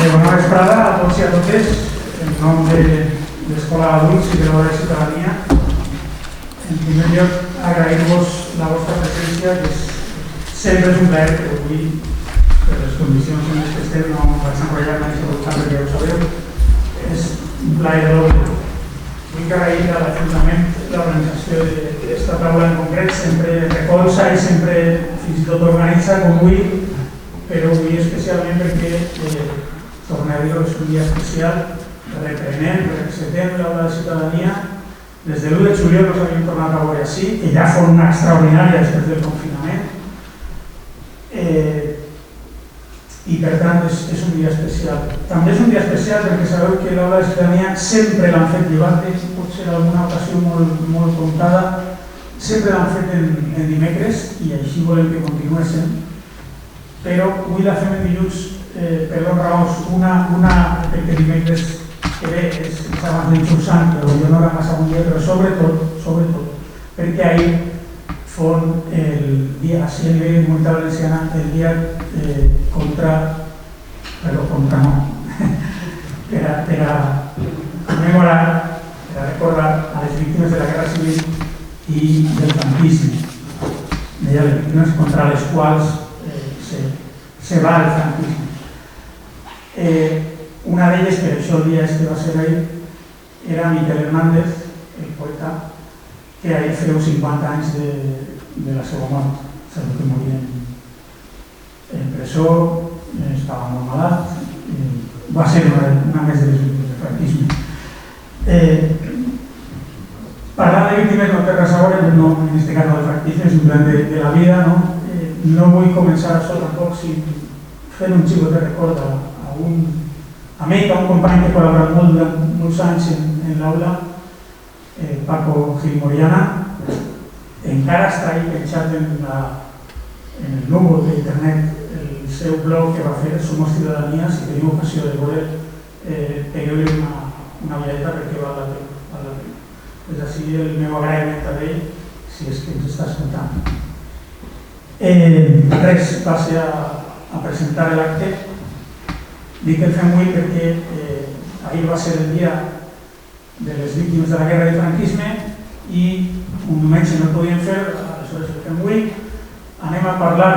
Bona vesprada a tots i a totes, en nom de l'Escola d'Adults i de l'Hora de Ciutadania. En primer lloc, agrair-vos la vostra presència, que sempre és un plaer, però avui, per les condicions en les que estem, no vaig enrotllar més perquè ja ho sabeu, és un plaer doble. Vull agrair a l'Ajuntament l'organització d'aquesta taula en concret, sempre recolza i sempre fins i tot organitza com avui, però avui especialment perquè, torno a dir-ho, és un dia especial, reprenem, representem l'Aula de Ciutadania. Des de l'1 de juliol nos havíem tornat a veure així, que ja fos una extraordinària després del confinament. I per tant és un dia especial. També és un dia especial perquè sabeu que l'Aula de Ciutadania sempre l'han fet llevat, potser alguna ocasió molt comptada, sempre l'han fet en dimecres i així volem que continuï sent. Però avui la fem en dilluns per dues raons. Una perquè dimecres que bé és abans d'Inxursant, però jo no era massa bon dia, però sobretot perquè ahir fon el dia, així a nivell de Comunitat Valenciana, el dia contra no, per a commemorar, per a recordar a les víctimes de la Guerra Civil i del franquisme. Deia les víctimes contra les quals se va el franquisme. Una d'elles, per això el dia que va ser ahir, era Miquel Hernández, el poeta, que ahir feu 50 anys de la seva mort. Sabeu que moria en presó, estava molt malalt, va ser una més de les víctimes del franquisme. Parlar de víctimes no té res a veure, no, en aquest cas no del franquisme, simplement de la vida, no? No vull començar això tampoc si fent un xicot de record a un amic, a un company que ha col·laborat molt durant molts anys en l'aula, Paco Gil Moriana. Encara està ahí penjat en el núvol d'internet el seu blog que va fer Somos Ciudadanía. Si teniu ocasió de veure, pegueu-li una ulleta perquè val la pena. Des d'ací el meu agraïment a ell, si és que ens està escoltant. Res, passe a presentar l'acte. Dic que el fem avui perquè ahir va ser el dia de les víctimes de la guerra del franquisme i un diumenge no el podíem fer, aleshores el fem avui. Anem a parlar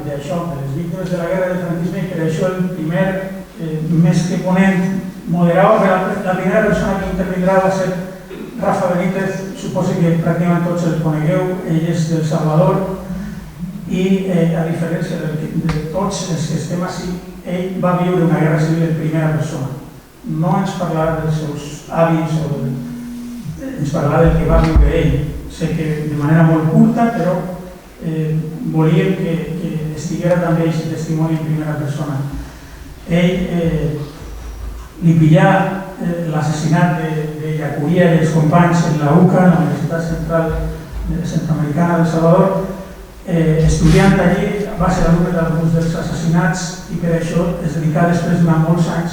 d'això, de les víctimes de la guerra del franquisme, i per això el primer, més que ponent moderador, la primera persona que intervindrà va ser Rafa Benítez. Suposo que pràcticament tots el conegueu, ell és del Salvador i a diferència de tots els que estem així, ell va viure una guerra civil en primera persona. No ens parlarà dels seus avis o ens parlarà del que va viure ell. Sé que de manera molt curta, però volíem que estiguera també aquest testimoni en primera persona. Ell li pillà l'assassinat de Yacuría i els companys en la UCA, la Universitat Centroamericana del Salvador. Estudiant allí, va ser alumne d'alguns dels assassinats i per això es dedicà després durant molts anys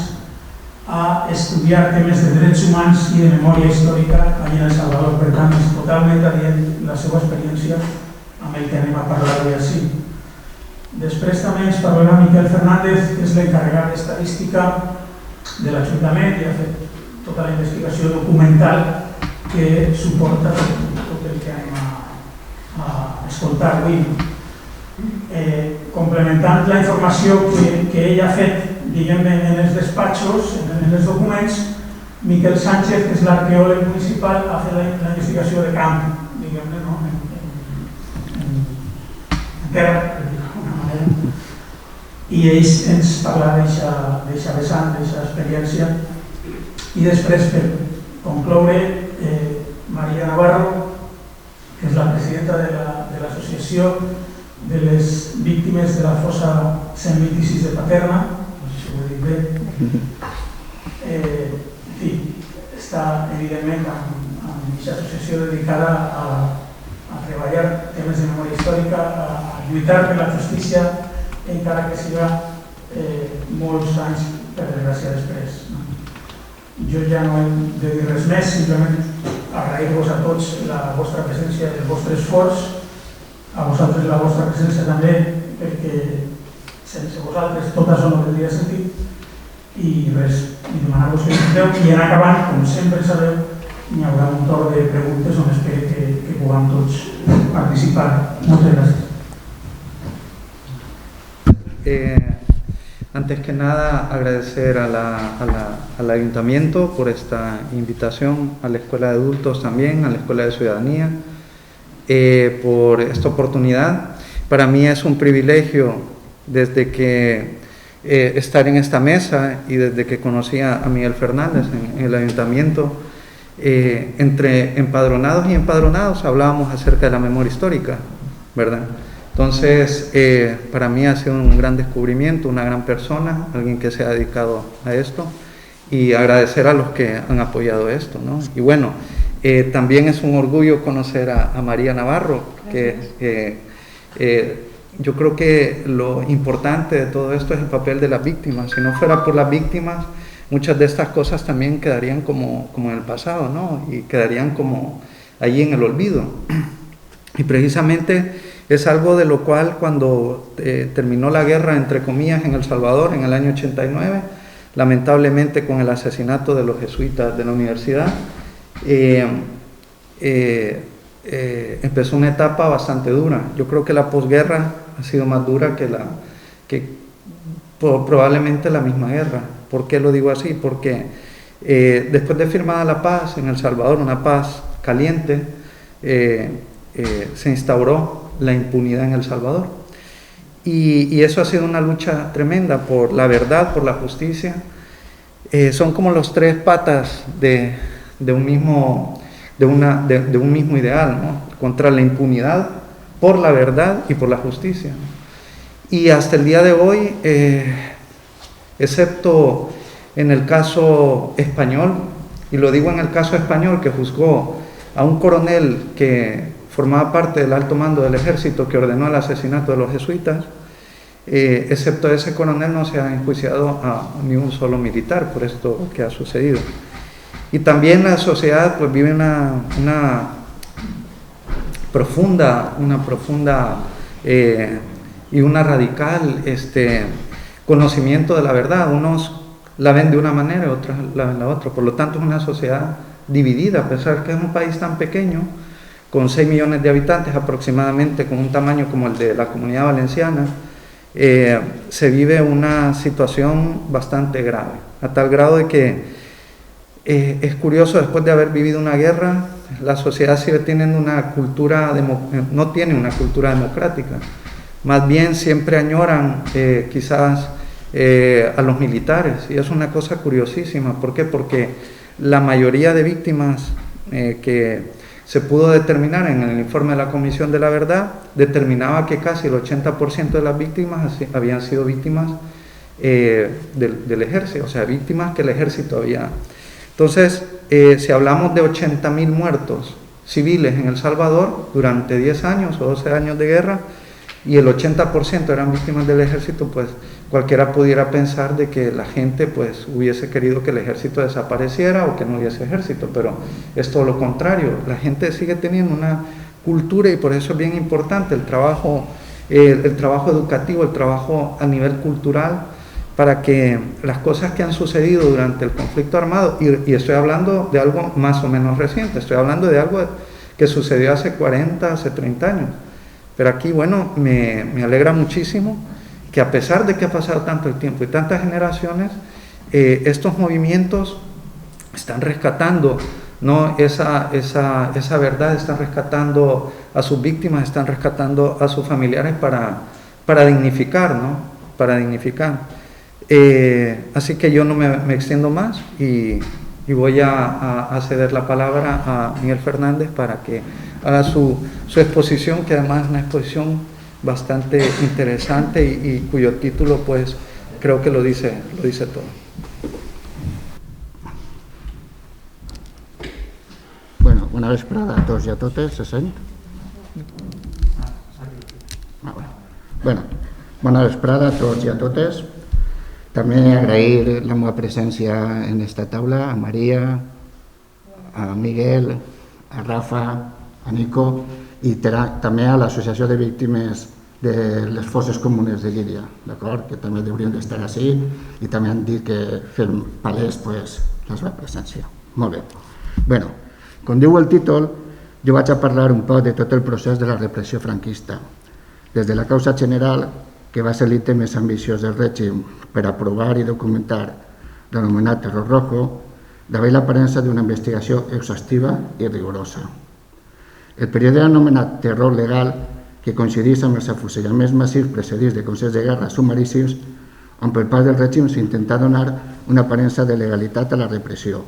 a estudiar temes de drets humans i de memòria històrica allà en El Salvador. Per tant, és totalment adient la seva experiència amb el que anem a parlar avui així. Després també ens parlarà Miquel Fernández, que és l'encarregat d'estadística de l'Ajuntament i ha fet tota la investigació documental que suporta tot el que anem a escoltar avui. Complementant la informació que ell ha fet, diguem-ne, en els despatxos, en els documents, Miquel Sánchez, que és l'arqueòleg municipal, ha fet la investigació de camp, diguem-ne, no? En terra, d'alguna manera. I ells ens parlarà d'aquesta vessant, d'aquesta experiència. I després, per concloure, Maria Navarro, que és la presidenta de l'associació de les víctimes de la fossa 126 de Paterna, no sé si ho he dit bé, en fi, està evidentment en aquesta associació dedicada a treballar temes de memòria històrica, a lluitar per la justícia, encara que siga molts anys, per desgràcia, després. Jo ja no he de dir res més, simplement agrair-vos a tots la vostra presència i el vostre esforç, a vosaltres la vostra presència també, perquè sense vosaltres tot això no tindria sentit. i res, i demanar-vos que disfruteu, i en acabant, com sempre sabeu, hi haurà un torn de preguntes on espero que puguem tots participar. Moltes gràcies. Antes que nada, agradecer al Ayuntamiento por esta invitación, a la Escuela de Adultos también, a la Escuela de Ciudadanía, por esta oportunidad. Para mí es un privilegio desde que estar en esta mesa y desde que conocí a Miguel Fernández en el Ayuntamiento. Entre empadronados y empadronados hablábamos acerca de la memoria histórica, ¿verdad? Entonces, para mí ha sido un gran descubrimiento, una gran persona, alguien que se ha dedicado a esto, y agradecer a los que han apoyado esto, ¿no? Y bueno, también es un orgullo conocer a María Navarro, que yo creo que lo importante de todo esto es el papel de las víctimas. Si no fuera por las víctimas, muchas de estas cosas también quedarían como en el pasado, ¿no? Y quedarían como allí en el olvido. Y precisamente es algo de lo cual cuando terminó la guerra, entre comillas, en El Salvador en el año 89, lamentablemente con el asesinato de los jesuitas de la universidad, empezó una etapa bastante dura. Yo creo que la posguerra ha sido más dura que probablemente la misma guerra. ¿Por qué lo digo así? Porque después de firmada la paz en El Salvador, una paz caliente, se instauró la impunidad en El Salvador. Y eso ha sido una lucha tremenda por la verdad, por la justicia. Son como los tres patas de un mismo ideal, ¿no? Contra la impunidad, por la verdad y por la justicia. Y hasta el día de hoy, excepto en el caso español, y lo digo en el caso español, que juzgó a un coronel que formaba parte del alto mando del ejército que ordenó el asesinato de los jesuitas, excepto ese coronel no se ha enjuiciado a ni un solo militar por esto que ha sucedido. Y también la sociedad pues vive una profunda y una radical conocimiento de la verdad. Unos la ven de una manera y otros la ven de la otra. Por lo tanto es una sociedad dividida, a pesar que es un país tan pequeño, con 6 millones de habitantes aproximadamente, con un tamaño como el de la Comunidad Valenciana, se vive una situación bastante grave, a tal grado de que es curioso, después de haber vivido una guerra, la sociedad sigue teniendo no tiene una cultura democrática, más bien siempre añoran quizás a los militares, y es una cosa curiosísima. ¿Por qué? Porque la mayoría de víctimas que se pudo determinar en el informe de la Comisión de la Verdad, determinaba que casi el 80% de las víctimas habían sido víctimas del ejército, o sea, víctimas que el ejército había. Entonces, si hablamos de 80.000 muertos civiles en El Salvador durante 10 años o 12 años de guerra, y el 80% eran víctimas del ejército, pues cualquiera pudiera pensar de que la gente pues hubiese querido que el ejército desapareciera o que no hubiese ejército, pero es todo lo contrario. La gente sigue teniendo una cultura, y por eso es bien importante el trabajo educativo, el trabajo a nivel cultural, para que las cosas que han sucedido durante el conflicto armado, y estoy hablando de algo más o menos reciente, estoy hablando de algo que sucedió hace 40, hace 30 años, pero aquí, bueno, me alegra muchísimo que a pesar de que ha pasado tanto el tiempo y tantas generaciones, estos movimientos están rescatando, ¿no?, esa verdad, están rescatando a sus víctimas, están rescatando a sus familiares para dignificar, ¿no?, para dignificar. Así que yo no me extiendo más y voy a ceder la palabra a Miguel Fernández para que haga su exposición, que además es una exposición bastante interesante y cuyo título pues creo que lo dice todo. Bueno, bona vesprada a tots i a totes, se sent? Bueno, bona vesprada a tots i a totes. També agrair la meva presència en esta taula a Maria, a Miguel, a Rafa, a Nico i també a l'Associació de Víctimes de les fosses comunes de Llíria, d'acord? Que també haurien d'estar així i també han dit que fem palès pues, la seva presència. Molt bé. Bueno, com diu el títol, jo vaig a parlar un poc de tot el procés de la repressió franquista, des de la causa general, que va ser l'ítem més ambiciós del règim per aprovar i documentar l'anomenat terror rojo, davant l'aparença d'una investigació exhaustiva i rigorosa. El període anomenat terror legal, que coincideix amb els afusellaments massius precedits de consells de guerra sumaríssims, on per part del règim s'intentà donar una aparença de legalitat a la repressió.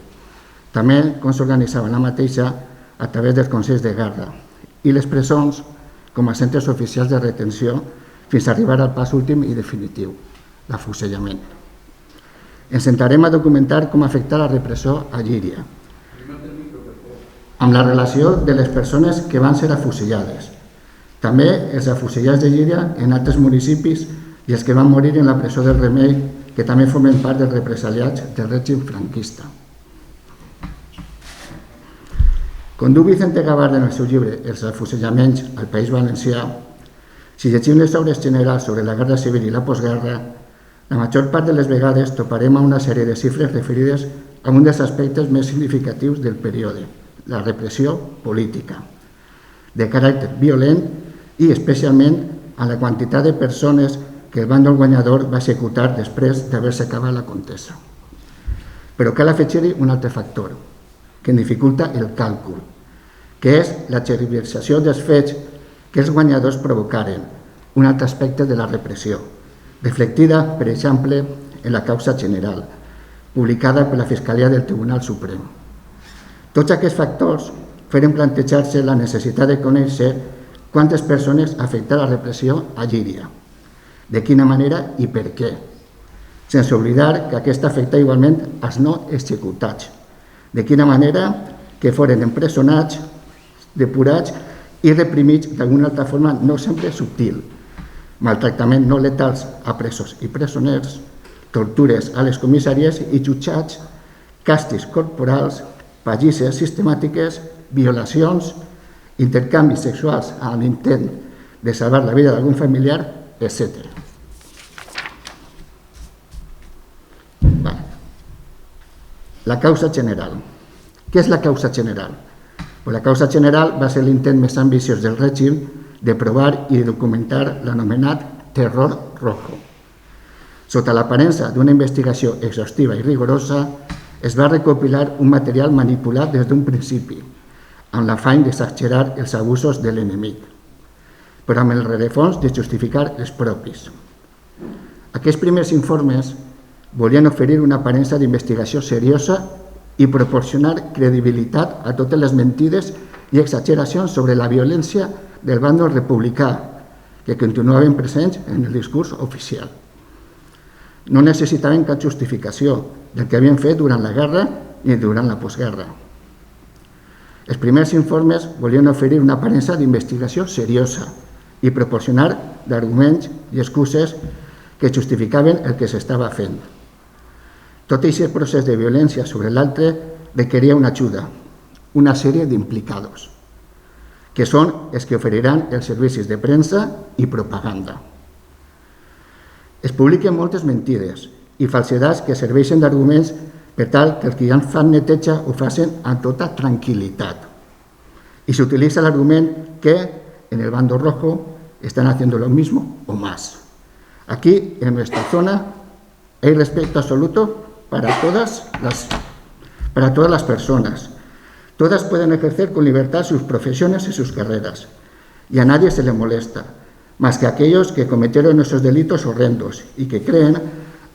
També com s'organitzava la mateixa a través dels consells de guerra i les presons com a centres oficials de retenció fins a arribar al pas últim i definitiu, l'afusellament. Ens centrarem a documentar com afecta la repressió a Llíria, amb la relació de les persones que van ser afusellades, també els afusellats de Llíria en altres municipis i els que van morir en la presó del Remei, que també formen part dels represaliats del règim franquista. Com diu Vicente Gavarda en el seu llibre Els afusellaments al País Valencià, si llegim les obres generals sobre la guerra civil i la postguerra, la major part de les vegades toparem a una sèrie de xifres referides a un dels aspectes més significatius del període, la repressió política, de caràcter violent i especialment a la quantitat de persones que el bàndol guanyador va executar després d'haver-se acabat la contesa. Però cal afegir-hi un altre factor, que en dificulta el càlcul, que és la tergiversació dels fets que els guanyadors provocaren, un altre aspecte de la repressió, reflectida, per exemple, en la causa general, publicada per la Fiscalia del Tribunal Suprem. Tots aquests factors feren plantejar-se la necessitat de conèixer quantes persones afecta la repressió a Llíria, de quina manera i per què, sense oblidar que aquesta afecta igualment als no executats, de quina manera que foren empresonats, depurats i reprimits d'alguna altra forma no sempre subtil, maltractament no letals a presos i presoners, tortures a les comissàries i jutjats, càstigs corporals, pallisses sistemàtiques, violacions, intercanvis sexuals a l'intent de salvar la vida d'algun familiar, etc. La causa general. Què és la causa general? La causa general va ser l'intent més ambiciós del règim de provar i documentar l'anomenat terror rojo. Sota l'aparença d'una investigació exhaustiva i rigorosa, es va recopilar un material manipulat des d'un principi, amb l'afany d'exagerar els abusos de l'enemic, però amb el rerefons de justificar els propis. Aquests primers informes volien oferir una aparença d'investigació seriosa i proporcionar credibilitat a totes les mentides i exageracions sobre la violència del bàndol republicà, que continuaven presents en el discurs oficial. No necessitaven cap justificació del que havien fet durant la guerra i durant la postguerra. Els primers informes volien oferir una aparença d'investigació seriosa i proporcionar d'arguments i excuses que justificaven el que s'estava fent. Tot aquest procés de violència sobre l'altre requeria una ajuda, una sèrie d'implicados, que són els que oferiran els servicis de premsa i propaganda. Es publiquen moltes mentides i falsedats que serveixen d'arguments per tal que els que ja fan neteja ho facin amb tota tranquil·litat. Y se utiliza el argument que en el bando rojo están haciendo lo mismo o más. Aquí, en nuestra zona, hay respeto absoluto para todas las personas. Todas pueden ejercer con libertad sus profesiones y sus carreras, y a nadie se le molesta, más que a aquellos que cometieron esos delitos horrendos y que creen,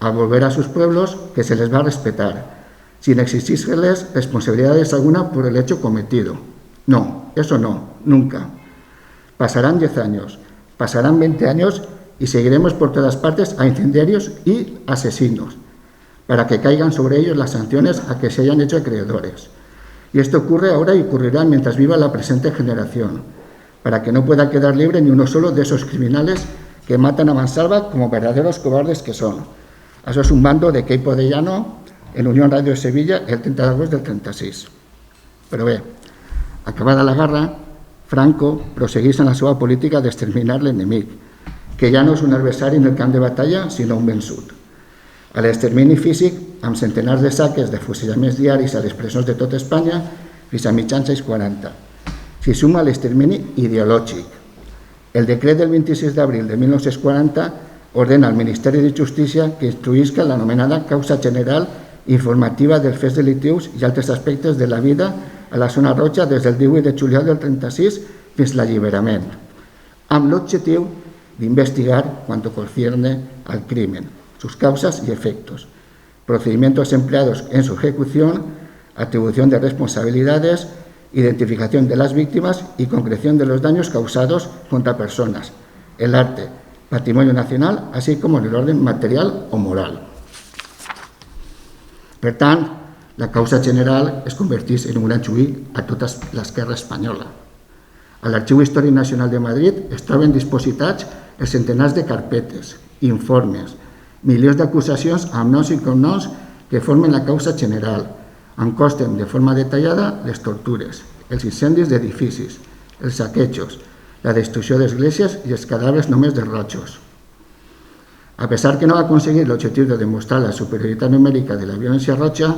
al volver a sus pueblos, que se les va a respetar, sin exigirles responsabilidades alguna por el hecho cometido. No, eso no, nunca. Pasarán 10 años, pasarán 20 años y seguiremos por todas partes a incendiarios y asesinos, para que caigan sobre ellos las sanciones a que se hayan hecho acreedores. Y esto ocurre ahora y ocurrirá mientras viva la presente generación, para que no pueda quedar libre ni uno solo de esos criminales que matan a mansalva como verdaderos cobardes que son. Això és un bando de Queipo de Llano en Unión Radio de Sevilla el 30 d'agost del 36. Però bé, acabada la guerra, Franco prosseguís en la seva política d'exterminar l'enemic, que ja no és un adversari en el camp de batalla, sinó un vençut. A l'extermini físic, amb centenars de saques de fusillaments diaris a les presons de tot Espanya, fins a mitjans anys 40. S'hi suma l'extermini ideològic. El decret del 26 d'abril de 1940 ordena al Ministeri de Justícia que instruïsca l'anomenada causa general informativa dels fets delictius i altres aspectes de la vida a la zona roja des del 18 de juliol del 36 fins a l'alliberament, amb l'objectiu d'investigar cuanto concierne al crimen, sus causas y efectos, procedimientos empleados en su ejecución, atribución de responsabilidades, identificación de las víctimas y concreción de los daños causados contra personas, el arte, patrimonio nacional, así como en el orden material o moral. Per tant, la causa general es converteix en un gran juí a tota l'esquerra espanyola. A l'Arxiu Històric Nacional de Madrid es troben dispositats els centenars de carpetes, informes, milions d'acusacions amb noms i cognoms que formen la causa general, on consten de forma detallada les tortures, els incendis d'edificis, els saquejos, la destrucció d'esglésies i els cadàvers només de rojos. A pesar que no va aconseguir l'objectiu de demostrar la superioritat numèrica de la violència roja,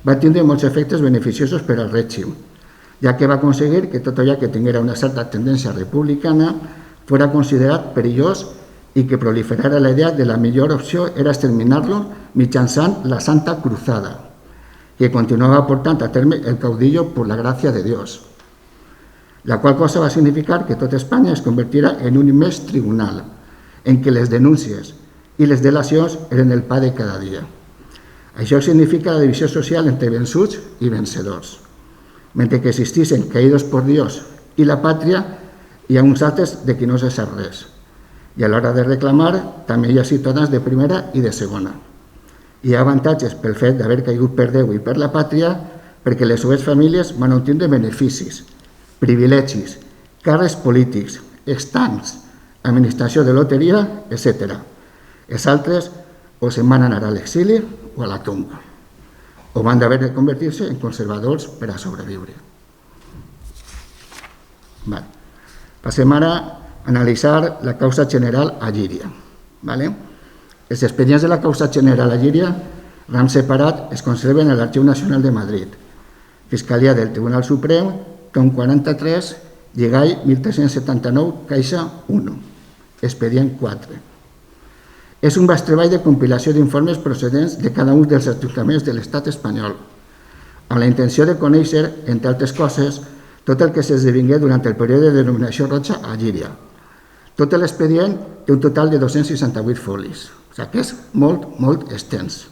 va tindre molts efectes beneficiosos per al règim, ja que va aconseguir que tot allò que tinguera una certa tendència republicana fora considerat perillós i que proliferara la idea de la millor opció era exterminar-lo mitjançant la Santa Cruzada, que continuava portant a terme el caudillo por la gràcia de Dios, la qual cosa va significar que tota Espanya es convertirà en un immens tribunal, en què les denúncies i les delacions eren el pa de cada dia. Això significa la divisió social entre vençuts i vencedors. Mentre que existissin caídos por Dios i la pàtria, hi ha uns altres de qui no se sap res. I a l'hora de reclamar, també hi ha ciutadans de primera i de segona. Hi ha avantatges pel fet d'haver caigut per Déu i per la pàtria, perquè les seves famílies van obtindre beneficis, privilegis, càrrecs polítics, estancs, administració de loteria, etc. Els altres o se'n van anar a l'exili o a la tomba, o van d'haver de convertir-se en conservadors per a sobreviure. Passem ara a analitzar la causa general a Llíria. Els expedients de la causa general a Llíria, ram separat, es conserven a l'Arxiu Nacional de Madrid, Fiscalia del Tribunal Suprem, tom 43, llegall 1379, caixa 1, expedient 4. És un vast treball de compilació d'informes procedents de cada un dels ajuntaments de l'estat espanyol, amb la intenció de conèixer, entre altres coses, tot el que s'esdevingué durant el període de denominació roja a Llíria. Tot l'expedient té un total de 268 folis, o sigui que és molt extens.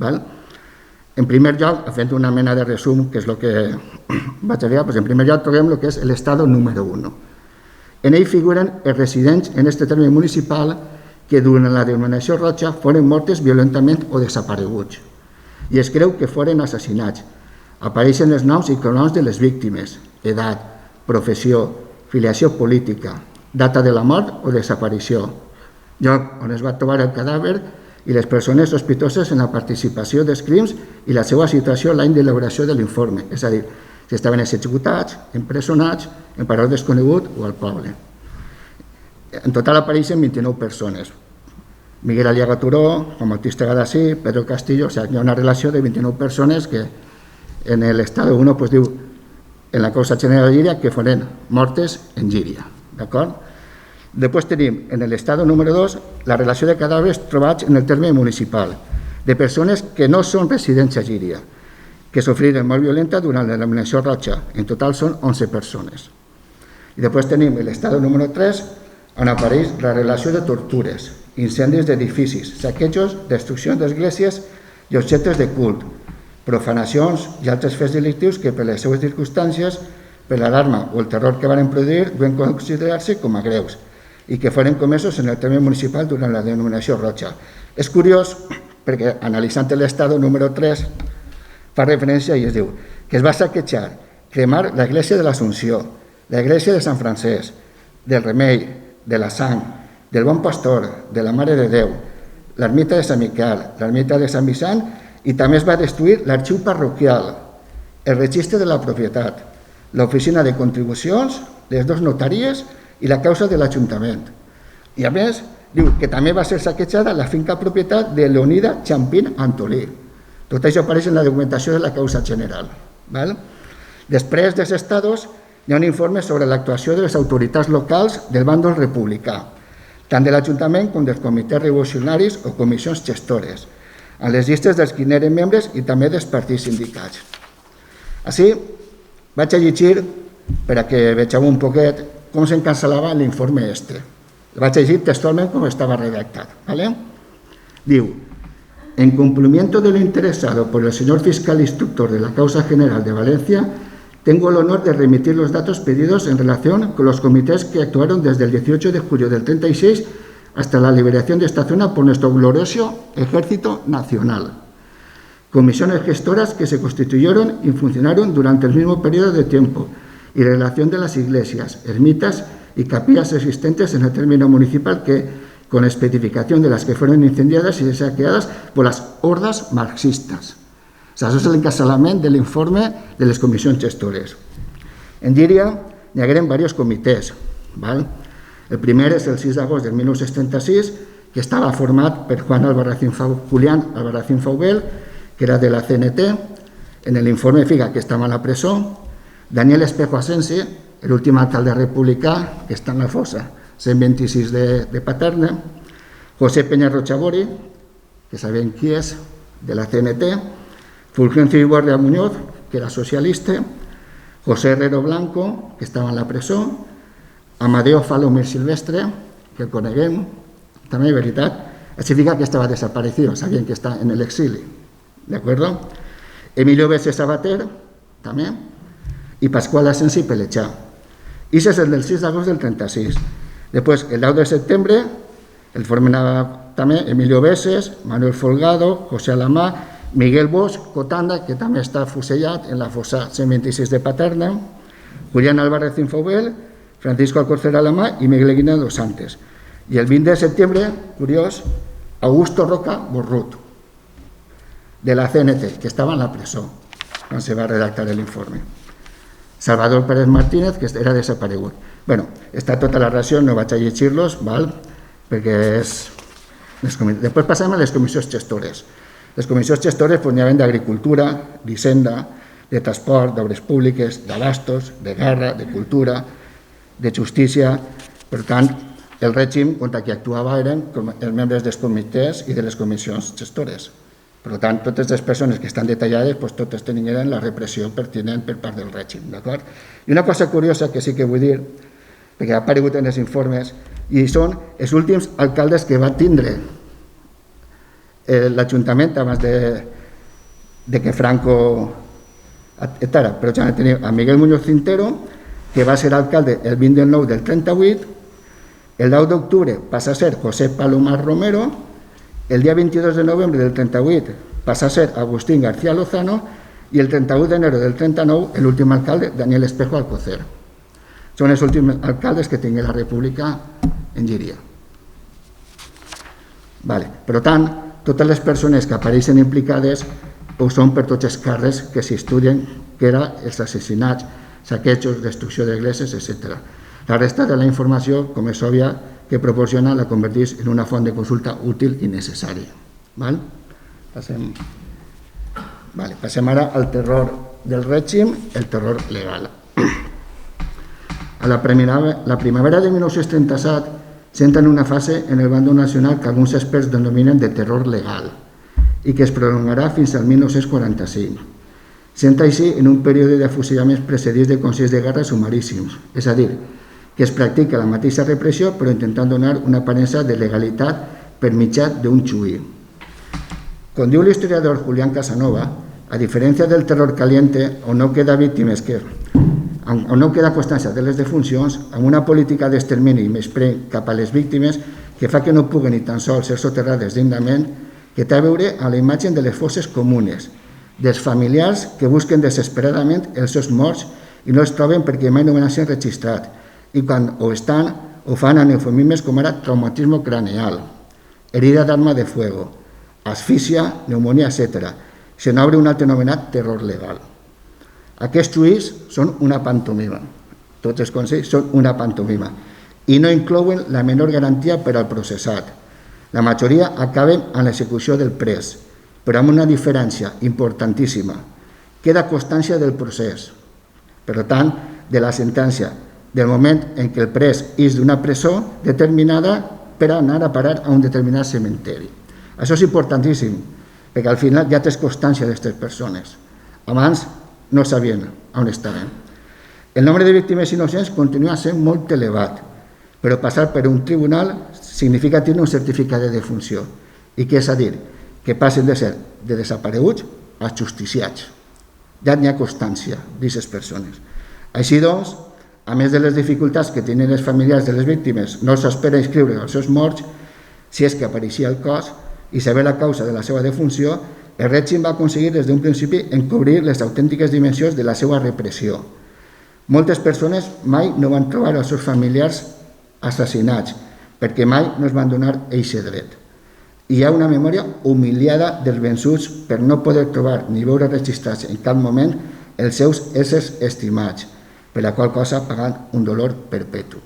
En primer lloc, fent una mena de resum, que és el que vaig a dir, en primer lloc trobem el que és l'estado número 1. En ell figuren els residents en aquest terme municipal que durant la denominació roja foren mortes violentament o desapareguts, i es creu que foren assassinats. Apareixen els noms i cognoms de les víctimes, edat, professió, filiació política, data de la mort o desaparició, lloc on es va trobar el cadàver i les persones sospitoses en la participació dels crims i la seva situació l'any d'elaboració de l'informe, és a dir, si estaven executats, empresonats, en parador desconegut o al poble. En total apareixen 29 persones. Miguel Aliaga Turó, Juan Bautista Gadasí, Pedro Castillo, o sigui, hi ha una relació de 29 persones que en l'estado 1 diu en la causa general de Llíria que foren mortes en Llíria. D'acord? Després tenim en l'estado número 2 la relació de cadàvers trobats en el terme municipal de persones que no són residents a Llíria, que sofriren mort violenta durant la denominació roja. En total són 11 persones. I després tenim l'estado número 3 on apareix la relació de tortures, incendis d'edificis, saquejos, destrucció d'esglésies i objectes de cult, profanacions i altres fets delictius que per les seues circumstàncies, per l'alarma o el terror que van produir, duen considerar-se com a greus i que foren comesos en el terme municipal durant la denominació roja. És curiós perquè analitzant l'estado número 3 fa referència i es diu que es va saquejar, cremar l'església de l'Assumpció, l'església de Sant Francesc, del Remei, de la Sang, del Bon Pastor, de la Mare de Déu, l'ermita de Sant Miquel, l'ermita de Sant Vicent, i també es va destruir l'arxiu parroquial, el registre de la propietat, l'oficina de contribucions, les 2 notaries i la causa de l'Ajuntament. I a més, Diu que també va ser saquejada la finca propietat de Leonida Champín Antolí. Tot això apareix en la documentació de la causa general. Val? Després dels estados hi ha un informe sobre l'actuació de les autoritats locals del bàndol republicà, tant de l'Ajuntament com dels comitès revolucionaris o comissions gestores, amb les llistes dels qui n'eren membres i també dels partits sindicats. Així, vaig a llegir, per a que vegeu un poquet, com s'encancel·lava l'informe este. El vaig a llegir textualment com estava redactat. ¿Vale? Diu: en cumplimiento de lo interesado por el señor fiscal instructor de la causa general de Valencia, tengo el honor de remitir los datos pedidos en relación con los comités que actuaron desde el 18 de julio del 36 hasta la liberación de esta zona por nuestro glorioso Ejército Nacional. Comisiones gestoras que se constituyeron y funcionaron durante el mismo periodo de tiempo y relación de las iglesias, ermitas y capillas existentes en el término municipal que, con especificación de las que fueron incendiadas y saqueadas por las hordas marxistas. O sea, això és l'encasalament de l'informe de les comissions gestores. En Llíria hi hagueren diversos comitès. ¿Val? El primer és el 6 d'agost del 1936, que estava format per Julián Albarracín Faubel, que era de la CNT. En l'informe fica que estava a la presó. Daniel Espejo Asensi, l'últim alcalde republicà, que està en la fossa 126 de Paterna. José Peña Rochabori, que sabien qui és, de la CNT. Fulgencio Iborria Muñoz, que era socialista. José Herrero Blanco, que estava en la presó. Amadeo Falomir Silvestre, que el coneguem, també, veritat. Significa que estava desaparecido, sabien que està en l'exili. ¿De acuerdo? Emilio Besse Sabater, també. Y Pascual Asensi Pelechá. Y ese es el del 6 de agosto del 36. Después, el 2 de septiembre, el formenava també Emilio Besses, Manuel Folgado, José Alamá, Miguel Bosch, Cotanda, que també està fusellat en la fossa 126 de Paterna, Julián Albarracín Faubel, Francisco Alcorcer Alamá y Miguel Eguina dos Santos. Y el 20 de septiembre, curiós, Augusto Roca Borrut, de la CNT, que estava en la presó quan se va redactar l'informe. Salvador Pérez Martínez, que era desaparegut. Bueno, està tota la ració, no vaig a llegir-los, val? Perquè és... Després passem a les comissions gestores. Les comissions gestores n'hi d'agricultura, d'hisenda, de transport, d'obres públiques, d'abastos, de guerra, de cultura, de justícia. Per tant, el règim contra qui actuava eren els membres dels comitès i de les comissions gestores. Per tant, totes les persones que estan detallades, totes tenien la repressió pertinent per part del règim. I una cosa curiosa que sí que vull dir, perquè ha aparegut en els informes, i són els últims alcaldes que va tindre l'Ajuntament abans de que Franco etara. Però ja tenim a Miguel Muñoz Cintero, que va ser alcalde el 20 del 9 del 38, el 10 d'octubre passa a ser José Palomar Romero, el dia 22 de novembre del 38 passa a ser Agustín García Lozano i el 31 d'enero del 39 l'últim alcalde, Daniel Espejo Alcocer. Són els últims alcaldes que tingui la República en Llíria. Per tant, totes les persones que apareixen implicades ho són per tots els càrrecs que s'estudien, que eren els assassinats, saquejos, destrucció d'esglésies, etc. La resta de la informació, com és òbvia, que proporciona la converteix en una font de consulta útil i necessària. Passem ara al terror del règim, el terror legal. A la primavera de 1937 s'entra en una fase en el bàndol nacional que alguns experts denominen de terror legal i que es prolongarà fins al 1945. S'entra així en un període d'afusellaments precedits de consells de guerra sumaríssims, és a dir, que es practica la mateixa repressió però intentant donar una aparença de legalitat per mitjà d'un xuí. Com diu l'historiador Julián Casanova, a diferència del terror caliente, on no queda víctimes on no queda constància de les defuncions, amb una política d'extermini i menyspreu cap a les víctimes que fa que no puguen ni tan sols ser soterrades dignament, que té a veure amb la imatge de les fosses comunes, dels familiars que busquen desesperadament els seus morts i no els troben perquè mai no van ser registrat, i quan ho estan, ho fan amb eufemismes com ara traumatisme craneal, herida d'arma de fuego, asfíxia, pneumonia, etc. Se n'obre un altre anomenat terror legal. Aquests xuís són una pantomima, tots els consells són una pantomima, i no inclouen la menor garantia per al processat. La majoria acaben amb l'execució del pres, però amb una diferència importantíssima. Queda constància del procés, per tant, de la sentència, del moment en què el pres és d'una presó determinada per anar a parar a un determinat cementeri. Això és importantíssim, perquè al final ja tens constància d'aquestes persones. Abans no sabien on estaven. El nombre de víctimes innocents continua sent molt elevat, però passar per un tribunal significa tenir un certificat de defunció. I què és a dir? Que passen de ser de desapareguts a justiciats. Ja n'hi ha constància d'aquestes persones. Així doncs, a més de les dificultats que tenen els familiars de les víctimes, no s'espera inscriure els seus morts, si és que apareixia el cos, i saber la causa de la seva defunció, el règim va aconseguir des d'un principi encobrir les autèntiques dimensions de la seva repressió. Moltes persones mai no van trobar els seus familiars assassinats, perquè mai no es van donar eixe dret. Hi ha una memòria humiliada dels vençuts per no poder trobar ni veure registrats en cap moment els seus éssers estimats, per la qual cosa pagant un dolor perpetu.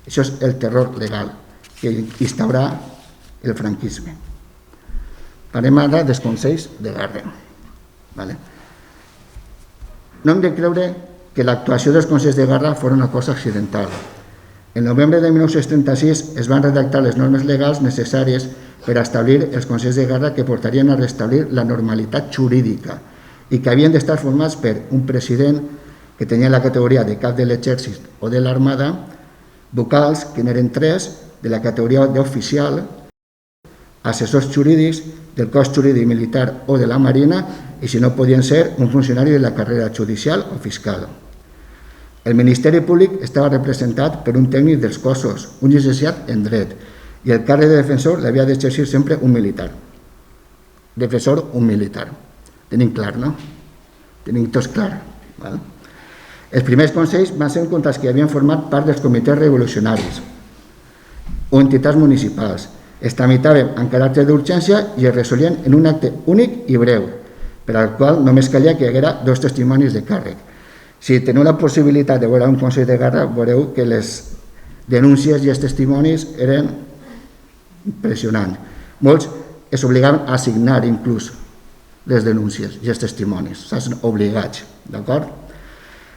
Això és el terror legal que instaurà el franquisme. Parlem ara dels consells de guerra. No hem de creure que l'actuació dels consells de guerra fos una cosa accidental. En novembre de 1936 es van redactar les normes legals necessàries per establir els consells de guerra que portarien a restablir la normalitat jurídica i que havien d'estar formats per un president que tenia la categoria de cap de l'exèrcit o de l'armada, vocals, que n'eren 3, de la categoria d'oficial, assessors jurídics del cos jurídic militar o de la marina i, si no podien ser, un funcionari de la carrera judicial o fiscal. El Ministeri Públic estava representat per un tècnic dels cossos, un llicenciat en dret, i el càrrec de defensor l'havia d'exercir sempre un militar. Defensor, un militar. Tenim clar, no? Tenim tots clar. Els primers consells van ser contra els que havien format part dels comitès revolucionaris o entitats municipals. Es tramitaven amb caràcter d'urgència i es resolien en un acte únic i breu, per al qual només calia que hi haguera 2 testimonis de càrrec. Si teniu la possibilitat de veure un consell de guerra, veureu que les denúncies i els testimonis eren impressionants. Molts es obligaven a signar inclús les denúncies i els testimonis, s'han obligats, d'acord?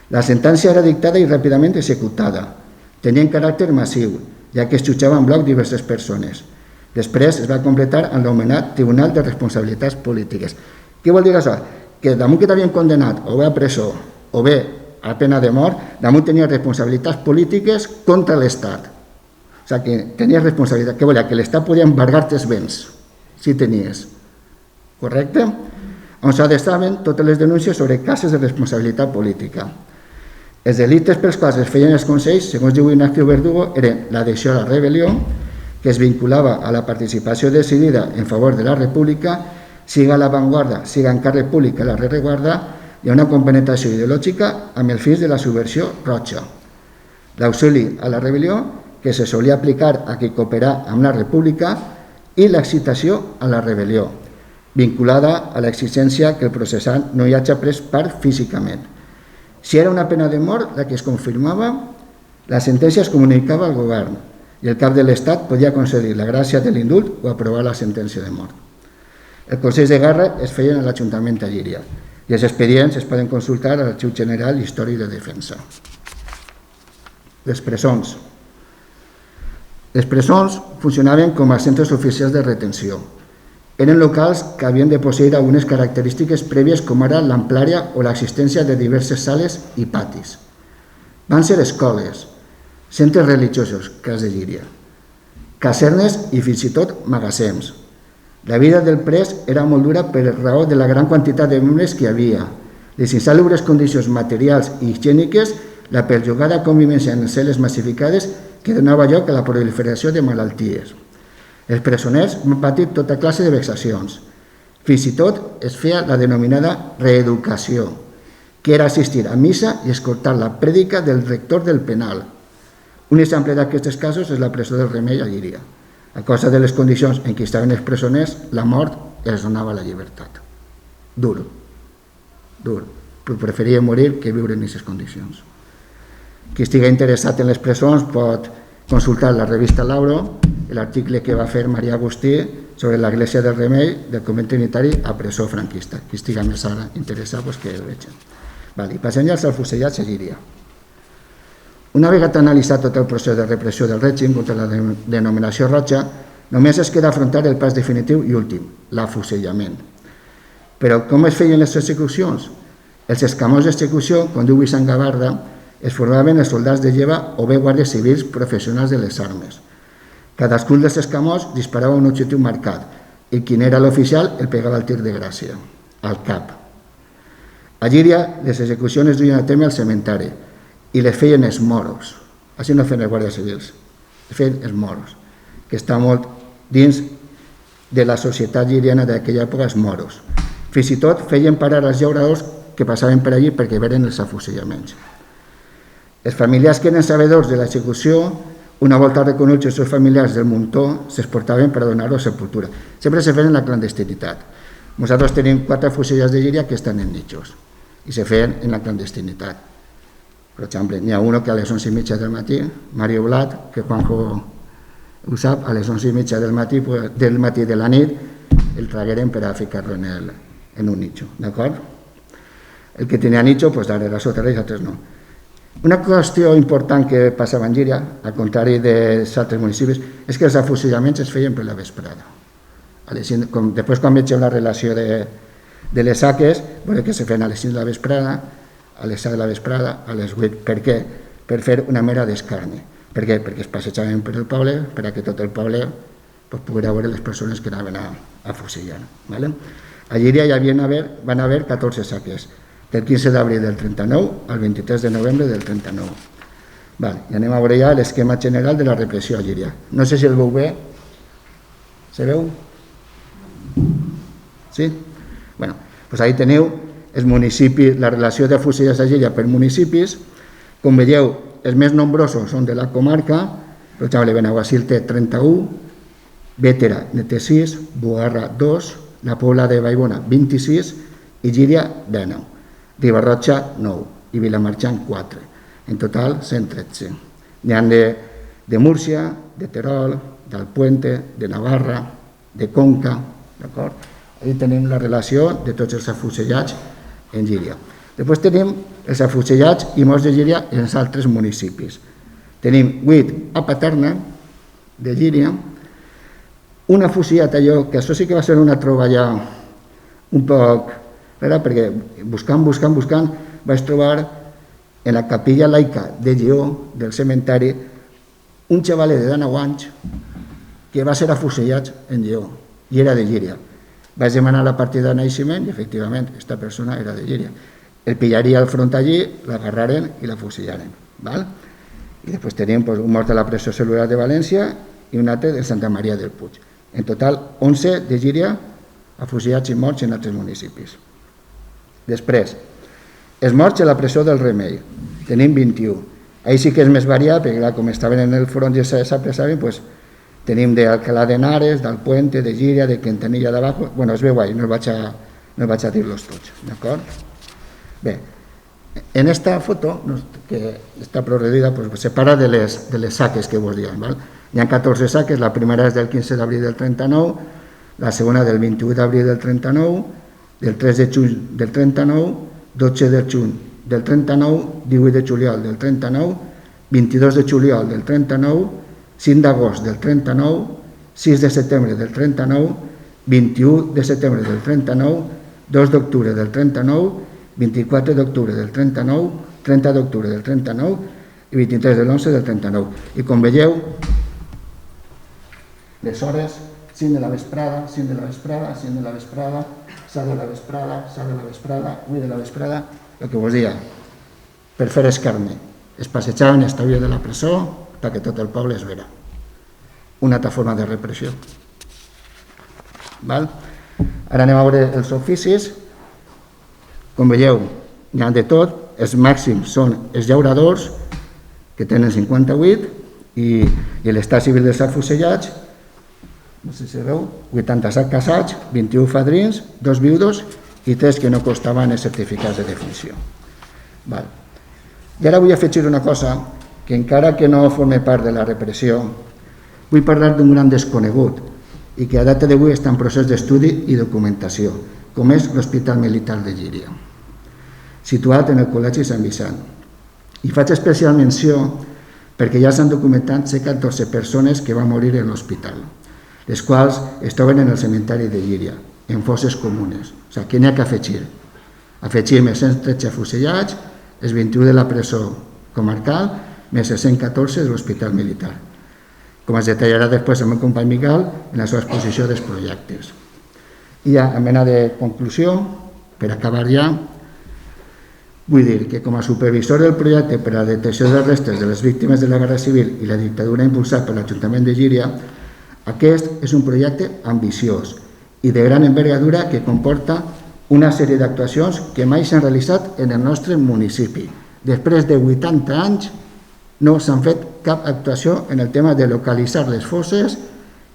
La sentència era dictada i ràpidament executada. Tenien caràcter massiu, ja que es jutjava en bloc diverses persones. Després es va completar amb l'anomenat Tribunal de Responsabilitats Polítiques. Què vol dir això? Que damunt que t'havien condemnat o bé a presó o bé a pena de mort, damunt tenia responsabilitats polítiques contra l'Estat. O sigui, que tenies responsabilitat. Què volia? Que l'Estat podia embargar-te els béns, si tenies. Correcte? On s'adreçaven totes les denúncies sobre casos de responsabilitat política. Els delictes pels quals es feien els consells, segons diu Ignacio Verdugo, eren l'adhesió a la rebel·lió, que es vinculava a la participació decidida en favor de la república, siga a l'avantguarda, siga en càrrec públic a la rereguarda, i una compenetració ideològica amb el fins de la subversió roja. L'auxili a la rebel·lió, que se solia aplicar a qui cooperà amb la república, i l'excitació a la rebel·lió, vinculada a l'exigència que el processant no hi hagi pres part físicament. Si era una pena de mort la que es confirmava, la sentència es comunicava al govern i el cap de l'Estat podia concedir la gràcia de l'indult o aprovar la sentència de mort. Els consells de guerra es feien a l'Ajuntament de Llíria i els expedients es poden consultar a l'Arxiu General Històric de Defensa. Les presons. Les presons funcionaven com a centres oficials de retenció. Eren locals que havien de posseir algunes característiques prèvies com ara l'amplària o l'existència de diverses sales i patis. Van ser escoles, centres religiosos, cas de Llíria, casernes i fins i tot magatzems. La vida del pres era molt dura per raó de la gran quantitat de membres que hi havia. Les insalubres condicions materials i higièniques, la perllongada convivència en cel·les massificades que donava lloc a la proliferació de malalties. Els presoners van patir tota classe de vexacions. Fins i tot es feia la denominada reeducació, que era assistir a missa i escoltar la prèdica del rector del penal. Un exemple d'aquests casos és la presó del Remei a Llíria. A causa de les condicions en què estaven els presoners, la mort els donava la llibertat. Dur. Però preferia morir que viure en aquestes condicions. Qui estigui interessat en les presons pot consultar la revista Lauro, l'article que va fer Maria Agustí sobre l'Església del Remei del convent trinitari a presó franquista. Qui estigui més ara interessat, doncs que el vegin. I passem ja als fusellatges a Llíria. Una vegada analitzat tot el procés de repressió del règim contra la denominació roja, només es queda afrontar el pas definitiu i últim, l'afusellament. Però com es feien les execucions? Els escamots d'execució, com diu Vicent Gavarda, es formaven els soldats de lleva o bé guàrdies civils professionals de les armes. Cadascun dels escamots disparava un objectiu marcat i qui era l'oficial el pegava el tir de gràcia, al cap. A Llíria les execucions es duien a terme al cementari i les feien els moros. Així no feien els guàrdies civils, les feien els moros, que està molt dins de la societat lliriana d'aquella època, els moros. Fins i tot feien parar els llauradors que passaven per allí perquè veren els afusellaments. Els familiars que eren sabedors de l'execució, una volta reconeguts els seus familiars del muntó, s'exportaven per a donar-lo a sepultura. Sempre se feien en la clandestinitat. Nosaltres tenim 4 fusellats de Llíria que estan en nichos i se feien en la clandestinitat. Per exemple, n'hi ha un que a les 11:30 del matí, Mario Blat, que Juanjo ho sap, a les 11:30 del matí de la nit el tragueren per a ficar-lo en un nicho, d'acord? El que tenia nicho, doncs ara era sota i altres no. Una qüestió important que passava en Llíria, al contrari dels altres municipis, és que els afusellaments es feien per la vesprada. Després, quan vegeu la relació de les saques, veureu que se feien a les 5 de la vesprada, a les 7 de la vesprada, a les 8. Per què? Per fer una mera d'escarni. Per què? Perquè es passejaven per el poble, per a que tot el poble poguera veure les persones que anaven a fusellar. A Llíria van haver 14 saques, del 15 d'abril del 39 al 23 de novembre del 39. I anem a veure ja l'esquema general de la repressió a Llíria. No sé si el veu bé. Se veu? Sí? Doncs ahí teniu els municipis, la relació de fusellats a Llíria per municipis. Com veieu, els més nombrosos són de la comarca. Per exemple, Benaguasil té 31, Bétera ne té 6, Bugarra 2, la Pobla de Vallbona 26 i Llíria 19. Riba-roja 9 i Vilamarxant 4. En total 113. N'hi ha de Múrcia, de Terol, d'Alpuente, de Navarra, de Conca, d'acord? Ahí tenim la relació de tots els afusellats en Llíria. Després tenim els afusellats i morts de Llíria en els altres municipis. Tenim 8 a Paterna, de Llíria, un afusellat allò, que això sí que va ser una troballa un poc rara, perquè buscant, vaig trobar en la capilla laica de Lleó, del cementari, un xavalet de 19 anys que va ser afusellat en Lleó, i era de Llíria. Vaig demanar la partida de naixement i, efectivament, aquesta persona era de Llíria. El pillaria al front allí, l'agarraren i l'afusellaren. I després tenim un mort a la presó cel·lular de València i un altre de Santa Maria del Puig. En total, 11 de Llíria afusellats i morts en altres municipis. Després, els morts a la presó del Remei. Tenim 21. Ahí sí que és més variat, perquè com estaven en el front i s'apressaven, tenim d'Alcalá de Henares, d'Alpuente, de Llíria, de Quintanilla d'Abajo. Es veu ahí, no vaig a dir-los tots, d'acord? Bé, en aquesta foto, que està prou reduïda, separa de les saques que vos diuen. Hi ha 14 saques, la primera és del 15 d'abril del 39, la segona del 21 d'abril del 39, del 3 de juny del 39, 12 de juny del 39, 18 de juliol del 39, 22 de juliol del 39, 5 d'agost del 39, 6 de setembre del 39, 21 de setembre del 39, 2 d'octubre del 39, 24 d'octubre del 39, 30 d'octubre del 39 i 23 de l'11 del 39. I com veieu, les hores, 5 de la vesprada, 5 de la vesprada, 5 de la vesprada, 7 de la vesprada, 7 de la vesprada, 8 de la vesprada, el que vos deia, per fer escarni. Es passejaven esta via de la presó perquè tot el poble es vera. Una altra forma de repressió. Ara anem a veure els oficis. Com veieu, hi ha de tot. Els màxims són els llauradors, que tenen 58, i l'estat civil dels afusellats, no sé si veu, 87 casats, 21 fadrins, 2 viudos i 3 que no constaven els certificats de defunció. I ara vull afegir una cosa que encara que no forma part de la repressió, vull parlar d'un gran desconegut i que a data d'avui està en procés d'estudi i documentació, com és l'Hospital Militar de Llíria, situat en el Col·legi Sant Vicent. I faig especial menció perquè ja s'han documentat 14 persones que van morir en l'hospital, les quals es troben en el cementeri de Llíria, en fosses comunes. O sigui, que n'hi ha que afegir. Afegir més 113 afusellats, els 21 de la presó comarcal, més els 114 de l'Hospital Militar. Com es detallarà després el meu company Miquel en la seva exposició dels projectes. I ja, a mena de conclusió, per acabar ja, vull dir que com a supervisor del projecte per a la detecció dels restes de les víctimes de la Guerra Civil i la dictadura impulsat per l'Ajuntament de Llíria, aquest és un projecte ambiciós i de gran envergadura que comporta una sèrie d'actuacions que mai s'han realitzat en el nostre municipi. Després de 80 anys no s'han fet cap actuació en el tema de localitzar les fosses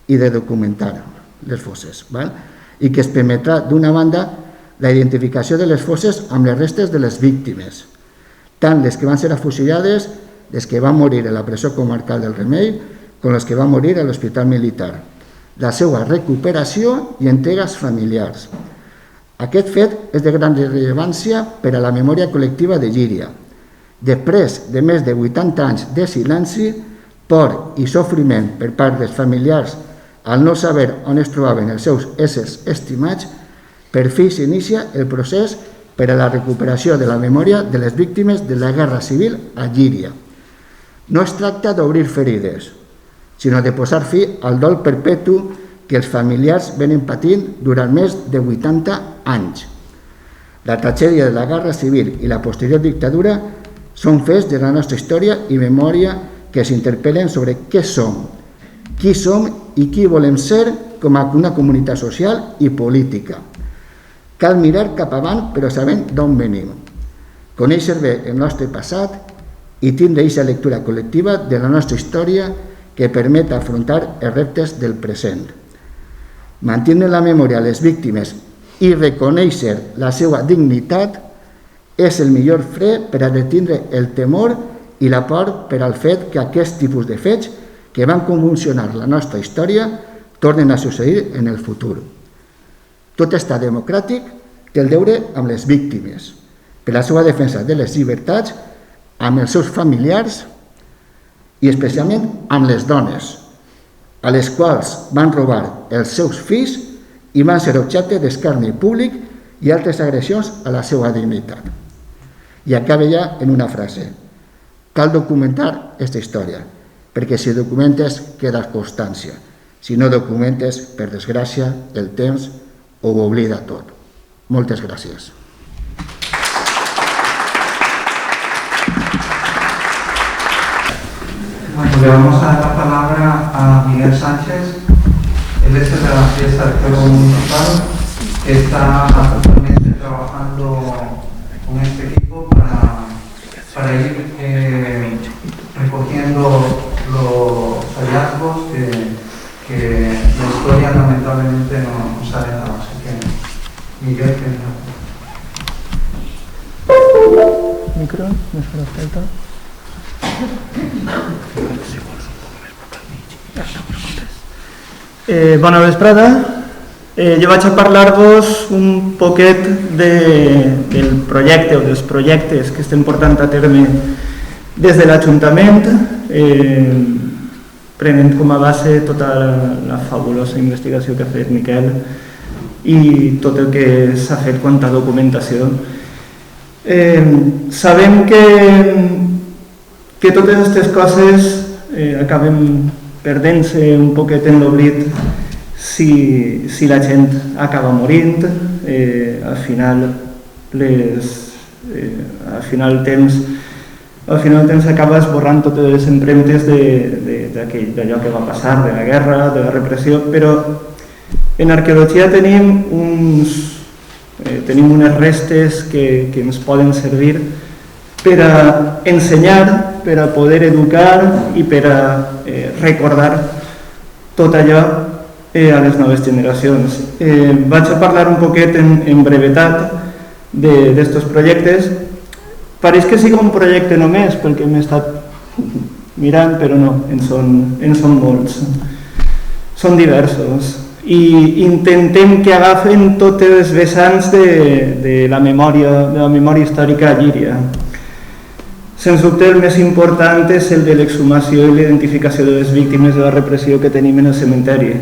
i de documentar les fosses, i que es permetrà, d'una banda, la identificació de les fosses amb les restes de les víctimes, tant les que van ser afusellades, les que van morir a la presó comarcal del Remei, com les que van morir a l'Hospital Militar, la seva recuperació i entregues familiars. Aquest fet és de gran rellevància per a la memòria col·lectiva de Llíria. Després de més de 80 anys de silenci, por i sofriment per part dels familiars al no saber on es trobaven els seus éssers estimats, per fi s'inicia el procés per a la recuperació de la memòria de les víctimes de la Guerra Civil a Llíria. No es tracta d'obrir ferides, sinó de posar fi al dol perpetu que els familiars venen patint durant més de 80 anys. La tragèdia de la Guerra Civil i la posterior dictadura són fets de la nostra història i memòria que s'interpel·len sobre què som, qui som i qui volem ser com a una comunitat social i política. Cal mirar cap avant però sabent d'on venim, conèixer bé el nostre passat i tindre aquesta lectura col·lectiva de la nostra història que permet afrontar els reptes del present. Mantenir la memòria a les víctimes i reconèixer la seva dignitat és el millor fre per a detindre el temor i la por per al fet que aquest tipus de fets que van convulsionar la nostra història tornen a succeir en el futur. Tot estat democràtic té el deure amb les víctimes, per la seva defensa de les llibertats, amb els seus familiars i especialment amb les dones, a les quals van robar els seus fills i van ser objecte d'escarni públic i altres agressions a la seva dignitat. I acaba ja en una frase: cal documentar aquesta història, perquè si documentes queda constància, si no documentes, per desgràcia, el temps ho oblida tot. Moltes gràcies. Bueno, le vamos a dar la palabra a Miguel Sánchez. Él es el de la fiesta del pueblo municipal, que está actualmente trabajando con este equipo para ir recogiendo los hallazgos que la historia lamentablemente nos ha dejado. Así que, Miguel, micro, més farà falta. Bona vesprada. Jo vaig a parlar-vos un poquet del projecte o dels projectes que estem portant a terme des de l'Ajuntament, prenent com a base tota la fabulosa investigació que ha fet Miquel i tot el que s'ha fet quant a documentació. Sabem que totes aquestes coses acaben perdent-se un poquet en l'oblit si la gent acaba morint. Al final el temps acaba esborrant totes les empremtes d'allò que va passar, de la guerra, de la repressió, però en arqueologia tenim unes restes que ens poden servir per a ensenyar, per a poder educar i per a recordar tot allò a les noves generacions. Vaig a parlar un poquet en brevetat d'aquests projectes. Pareix que sigui un projecte només pel que hem estat mirant, però no, en són molts. Són diversos. I intentem que agafen totes les vessants de la memòria històrica a Llíria. Sens dubte el més important és el de l'exhumació i l'identificació de les víctimes de la repressió que tenim en el cementeri.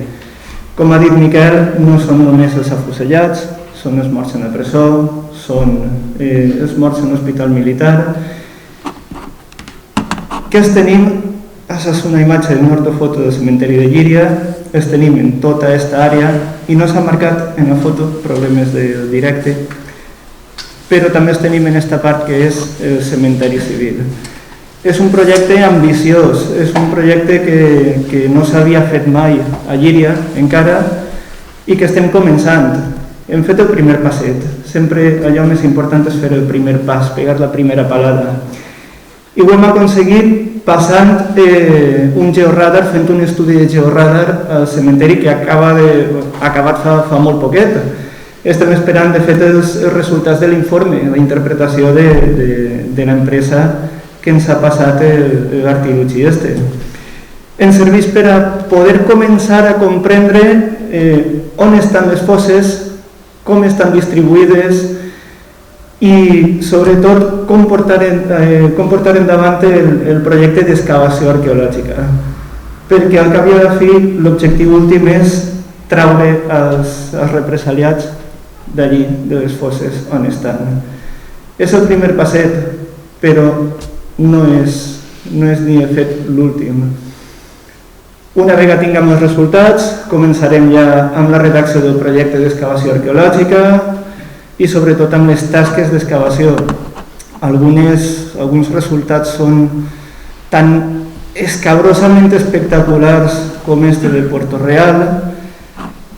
Com ha dit Miquel, no són només els afusellats, són els morts en la presó, són els morts en l'hospital militar. Què els tenim? Aquesta és una imatge d'un ortofoto del cementeri de Llíria, els tenim en tota aquesta àrea i no s'ha marcat en la foto problemes del directe, però també els tenim en aquesta part que és el cementeri civil. És un projecte ambiciós, és un projecte que no s'havia fet mai a Llíria encara i que estem començant. Hem fet el primer passet, sempre allò més important és fer el primer pas, pegar la primera palada. I ho hem aconseguit passant un georradar, fent un estudi de georradar al cementeri que ha acabat fa molt poquet. Estem esperant, de fet, els resultats de l'informe, la interpretació de l'empresa que ens ha passat l'artilugi este. Ens serveix per a poder començar a comprendre on estan les fosses, com estan distribuïdes i, sobretot, com portar endavant el projecte d'excavació arqueològica. Perquè, al cap i a la fi, l'objectiu últim és traure els represaliats d'allí, de les fosses on estan. És el primer passet, però no és ni de fet l'últim. Una vegada tinguem els resultats, començarem ja amb la redacció del projecte d'excavació arqueològica i sobretot amb les tasques d'excavació. Alguns resultats són tan escabrosament espectaculars com este de Puerto Real,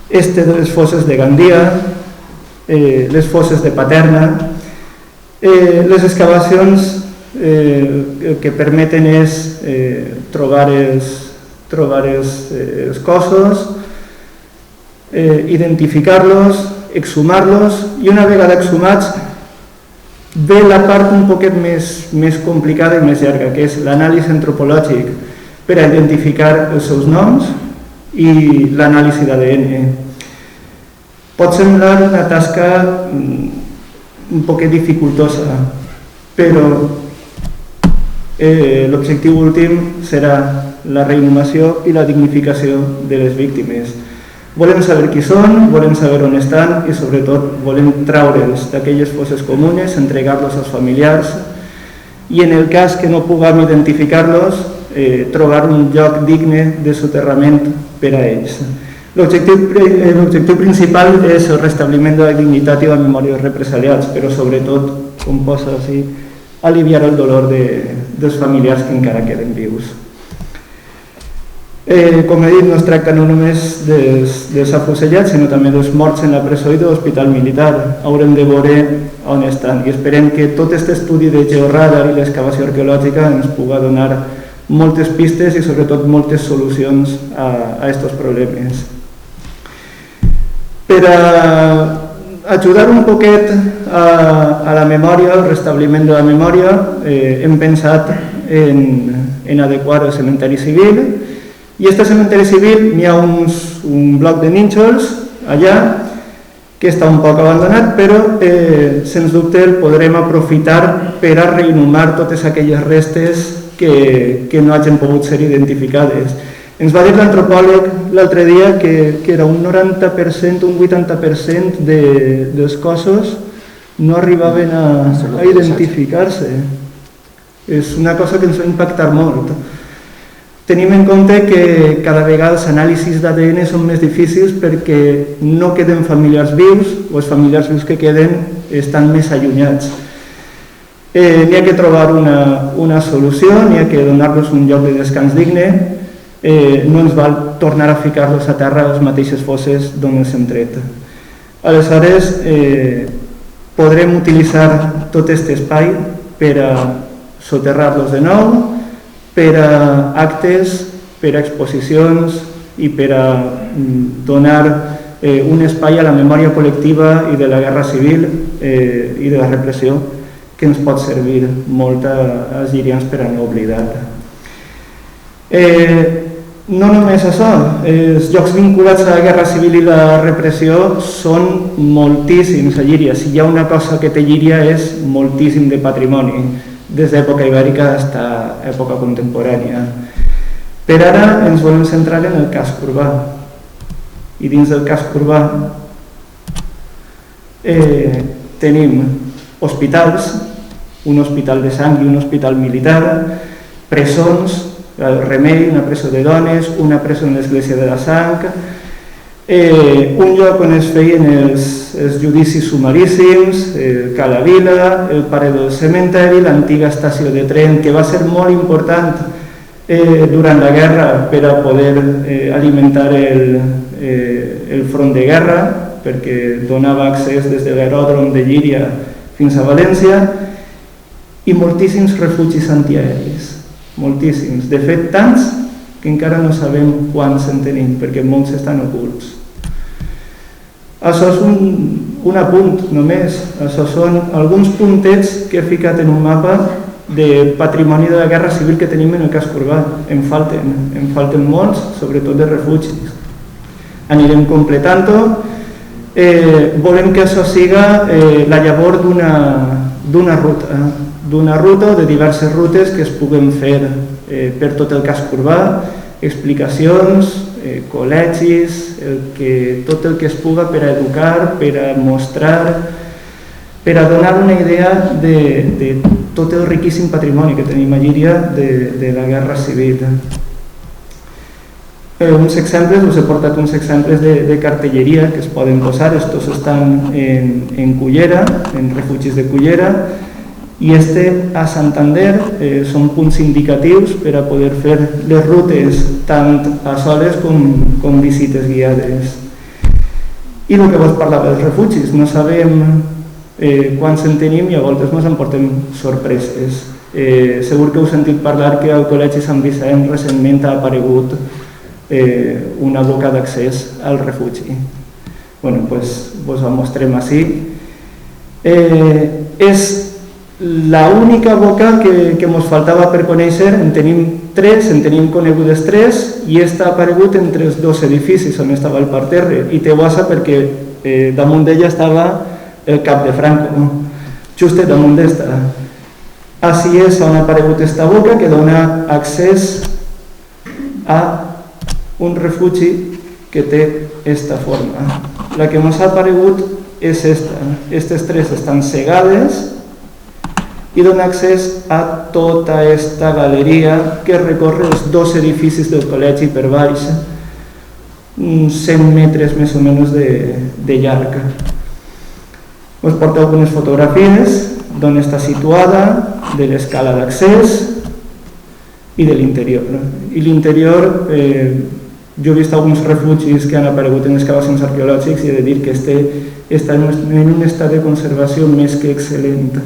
este de les fosses de Gandia, les fosses de Paterna. Les excavacions el que permeten és trobar els cossos, identificar-los, exhumar-los i una vegada exhumats ve la part un poquet més complicada i més llarga, que és l'anàlisi antropològic per a identificar els seus noms i l'anàlisi d'ADN. Pot semblar una tasca un poquet dificultosa, però l'objectiu últim serà la reinhumació i la dignificació de les víctimes. Volem saber qui són, volem saber on estan i sobretot volem traure'ls d'aquelles fosses comunes, entregar-los als familiars i en el cas que no puguem identificar-los, trobar un lloc digne de soterrament per a ells. L'objectiu principal és el restabliment de la dignitat i la memòria dels represaliats, però sobretot, com posa així, aliviar el dolor dels familiars que encara queden vius. Com he dit, no es tracta no només dels afusellats, sinó també dels morts en la presó i de l'hospital militar. Haurem de veure on estan i esperem que tot aquest estudi de georradar i l'excavació arqueològica ens pugui donar moltes pistes i sobretot moltes solucions a aquests problemes. Per ajudar un poquet a la memòria, al restabliment de la memòria, hem pensat en adequar el cementeri civil. I a aquest cementeri civil n'hi ha un bloc de nínxols allà que està un poc abandonat, però sens dubte el podrem aprofitar per a reinhumar totes aquelles restes que no hagin pogut ser identificades. Ens va dir l'antropòleg l'altre dia que era un 90%, un 80% dels cossos no arribaven a identificar-se. És una cosa que ens va impactar molt. Tenim en compte que cada vegada els anàlisis d'ADN són més difícils perquè no queden familiars vius o els familiars vius que queden estan més allunyats. N'hi ha que trobar una solució, n'hi ha que donar-los un lloc de descans digne, no ens val tornar a ficar-los a terra a les mateixes fosses d'on els hem tret. Aleshores, podrem utilitzar tot aquest espai per a soterrar-los de nou, per a actes, per a exposicions i per a donar un espai a la memòria col·lectiva i de la guerra civil i de la repressió que ens pot servir molt als llirians per a no oblidar. No només això, els llocs vinculats a la guerra civil i la repressió són moltíssims a Llíria. Si hi ha una cosa que té Llíria és moltíssim de patrimoni, des d'època ibèrica fins a època contemporània. Per ara ens volem centrar en el casc urbà. I dins del casc urbà tenim hospitals, un hospital de sang i un hospital militar, presons, el Remei, una presó de dones, una presó en l'Església de la Sang, un lloc on es feien els judicis sumaríssims, Cala Vila, el Paredor del Cementeri, l'antiga estació de tren, que va ser molt important durant la guerra per a poder alimentar el front de guerra, perquè donava accés des de l'aeròdrom de Llíria fins a València, i moltíssims refugis antiaeris. Moltíssims, de fet tants que encara no sabem quants en tenim perquè molts estan ocults. Això és un apunt només, això són alguns puntets que he ficat en un mapa de patrimoni de la guerra civil que tenim en el casc urbà. En falten molts, sobretot de refugis. Anirem completant-ho. Volem que això siga la llavor d'una ruta o de diverses rutes que es puguen fer per tot el casc urbà, explicacions, col·legis, tot el que es puga per a educar, per a mostrar, per a donar una idea de tot el riquíssim patrimoni que tenim a Llíria de la guerra civil. Uns exemples, us he portat uns exemples de cartelleria que es poden posar. Estos estan en Cullera, en refugis de Cullera, i a Santander són punts indicatius per a poder fer les rutes tant a soles com visites guiades. I el que vos parlava dels refugis, no sabem quants en tenim i a voltes ens emportem sorpreses. Segur que heu sentit parlar que al Col·legi Sant Vicent recentment ha aparegut una boca d'accés al refugi. Bueno, pues vos la mostrem així. És l'única boca que ens faltava per conèixer. En tenim tres, en tenim conegudes tres, i està aparegut entre els dos edificis on estava el parterre, i té guassa perquè damunt d'ella estava el cap de Franco, just damunt d'esta. Així és on ha aparegut esta boca que dona accés a un refugi que té esta forma. La que ens ha aparegut és esta. Aquestes tres estan cegades i dona accés a tota esta galeria que recorre els dos edificis del col·legi per baix, uns 100 metres més o menys de llarg. Us porto algunes fotografies d'on està situada, de l'escala d'accés i de l'interior. I l'interior, jo he vist alguns refugis que han aparegut en excavacions arqueològics i he de dir que està en un estat de conservació més que excel·lent.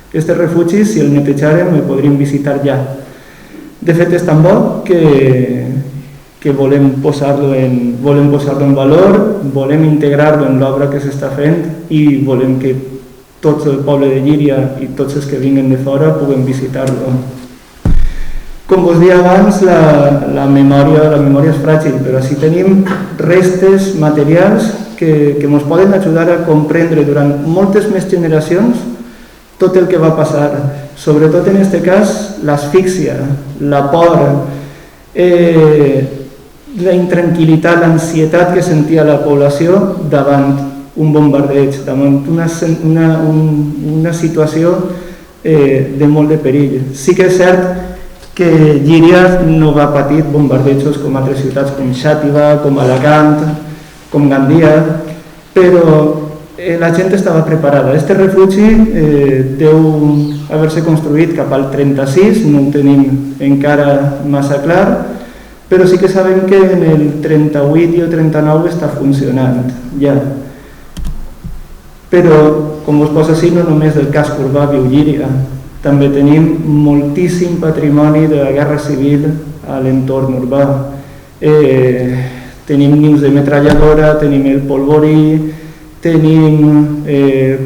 Este refugi, si el netejàrem, el podríem visitar ja. De fet, és tan bo que volem posar-lo en valor, volem integrar-lo en l'obra que s'està fent i volem que tots el poble de Llíria i tots els que vinguen de fora puguen visitar-lo. Com vos deia abans, la memòria és fràgil, però si tenim restes materials que ens poden ajudar a comprendre durant moltes més generacions tot el que va passar, sobretot en aquest cas l'asfíxia, la por, la intranquil·litat, l'ansietat que sentia la població davant un bombardeig, davant una situació de molt de perill. Sí que és cert que Llíria no va patir bombardejos com altres ciutats com Xàtiva, com Alacant, com Gandia, però la gent estava preparada. Este refugi deu haver-se construït cap al 36, no ho tenim encara massa clar, però sí que sabem que en el 38 i el 39 està funcionant ja. Però, com us posa així, no només del casc urbà viu Llíria, també tenim moltíssim patrimoni de la guerra civil a l'entorn urbà. Tenim nius de metralladora, tenim el polvorí, tenim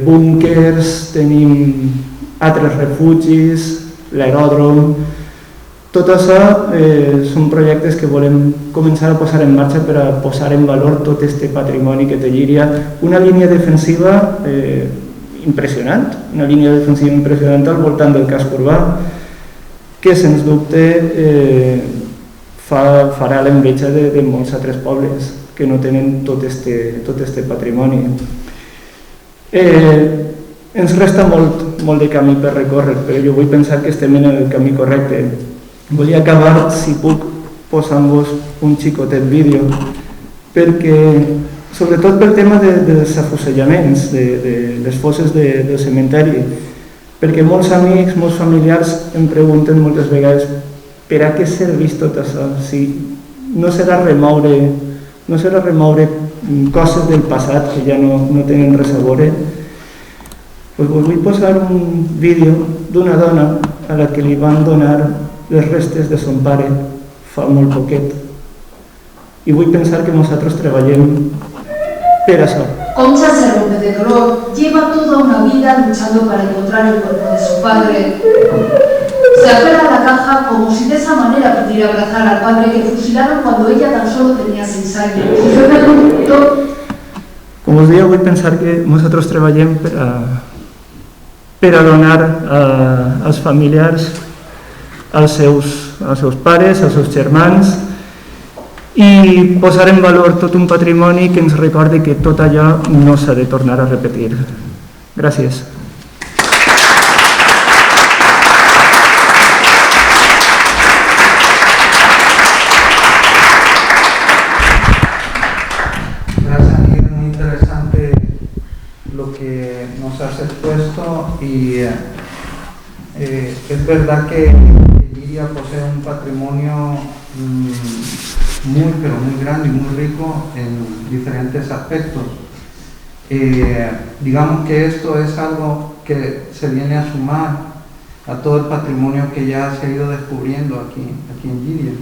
búnkers, tenim altres refugis, l'aeròdrom. Tot això són projectes que volem començar a posar en marxa per a posar en valor tot aquest patrimoni que té Llíria. Una línia defensiva impressionant, al voltant del casc urbà, que sens dubte farà l'enveja de molts altres pobles que no tenen tot este patrimoni. Ens resta molt de camí per recórrer, però jo vull pensar que estem en el camí correcte. Volia acabar, si puc, posant-vos un xicotet vídeo, perquè, sobretot pel tema dels afusellaments, de les fosses del cementeri, perquè molts amics, molts familiars em pregunten moltes vegades per a què serveix tot això, si no serà remoure coses del passat que ja no tenen res a veure. Us vull posar un vídeo d'una dona a la que li van donar les restes de son pare fa molt poquet. I vull pensar que nosaltres treballem per això. Concha se rompe de dolor, lleva toda una vida luchando para encontrar el cuerpo de su padre. Se aferra a la caja como si de esa manera pudiera abrazar al padre que fusilaron cuando ella tan solo tenía 6 años. Y yo me pregunto... Com us deia, vull pensar que nosaltres treballem per a donar als familiars, als seus pares, als seus germans, i posar en valor tot un patrimoni que ens recordi que tot allò no s'ha de tornar a repetir. Gràcies. Gracias, Miguel. Muy interesante lo que nos has expuesto y es verdad que Llíria posee un patrimonio muy grande y muy rico en diferentes aspectos. Digamos que esto es algo que se viene a sumar a todo el patrimonio que ya se ha ido descubriendo aquí en Llíria,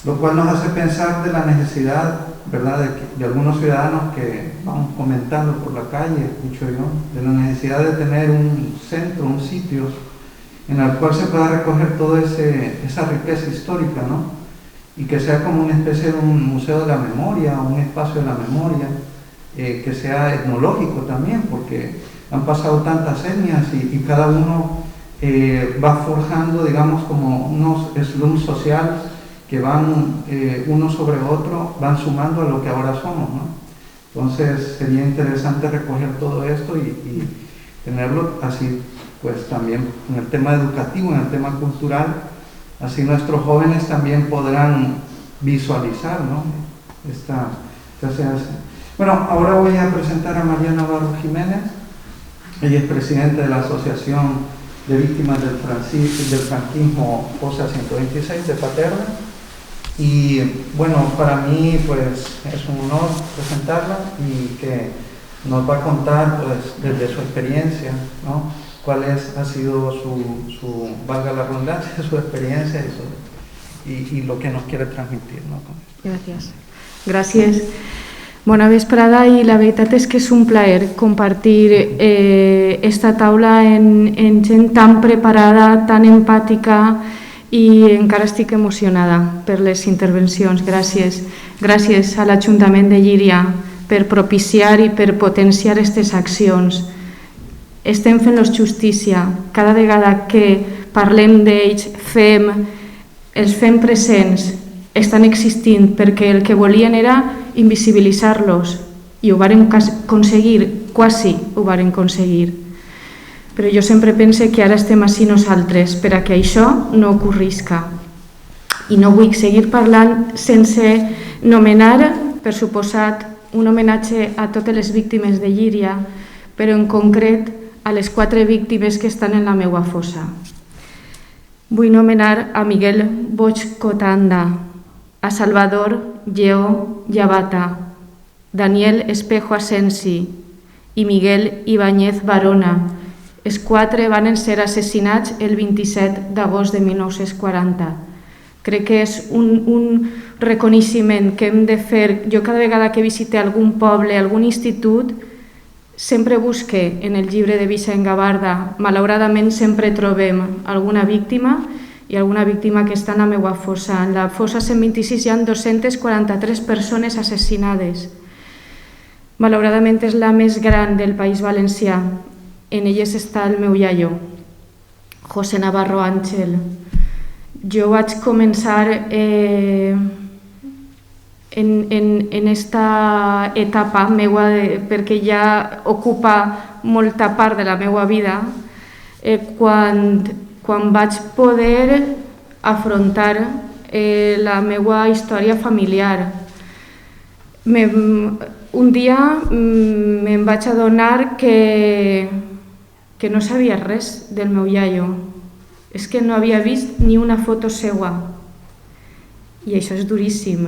lo cual nos hace pensar de la necesidad, ¿verdad?, de algunos ciudadanos que vamos comentando por la calle, escucho yo, de la necesidad de tener un centro, un sitio en el cual se pueda recoger toda esa riqueza histórica, ¿no? Y que sea como una especie de un museo de la memoria, un espacio de la memoria, que sea etnológico también, porque han pasado tantas etnias y cada uno va forjando, digamos, como unos eslums sociales que van uno sobre otro, van sumando a lo que ahora somos, ¿no? Entonces sería interesante recoger todo esto y tenerlo así, pues también en el tema educativo, en el tema cultural. Así nuestros jóvenes también podrán visualizar, ¿no?, esta Bueno, ahora voy a presentar a Mariana Navarro Jiménez. Ella es presidenta de la Asociación de Víctimas del Franquismo Fosa 126 de Paterna. Y bueno, para mí pues es un honor presentarla y que nos va a contar pues desde su experiencia, ¿no?, cuál ha sido su valga la redundancia, su experiencia y lo que nos quiere transmitir, ¿no? Gràcies. Bona vesprada, i la veritat és que és un plaer compartir esta taula en gent tan preparada, tan empàtica, i encara estic emocionada per les intervencions. Gràcies. Gràcies a l'Ajuntament de Llíria per propiciar i per potenciar aquestes accions. Estem fent-los justícia. Cada vegada que parlem d'ells, els fem presents, estan existint, perquè el que volien era invisibilitzar-los i ho varen aconseguir, quasi ho varen aconseguir. Però jo sempre pense que ara estem així nosaltres per a que això no ocorrisca. I no vull seguir parlant sense nomenar, per suposat, un homenatge a totes les víctimes de Llíria, però en concret a les 4 víctimes que estan en la meva fossa. Vull nomenar a Miguel Bosch Cotanda, a Salvador Lleó Llavata, Daniel Espejo Asensi i Miguel Ibáñez Barona. Els 4 van ser assassinats el 27 d'agost de 1940. Crec que és un reconeixement que hem de fer. Jo cada vegada que visite algun poble, algun institut, sempre busque en el llibre de Vicent Gabarda. Malauradament sempre trobem alguna víctima hi ha alguna víctima que està en la meva fossa. En la fossa 126 hi ha 243 persones assassinades. Malauradament és la més gran del País Valencià. En elles està el meu iaio, José Navarro Ángel. Jo vaig començar en esta etapa meua, perquè ja ocupa molta part de la meva vida, quan vaig poder afrontar la meva història familiar. Un dia me'n vaig adonar que no sabia res del meu iaio. És que no havia vist ni una foto seua. I això és duríssim.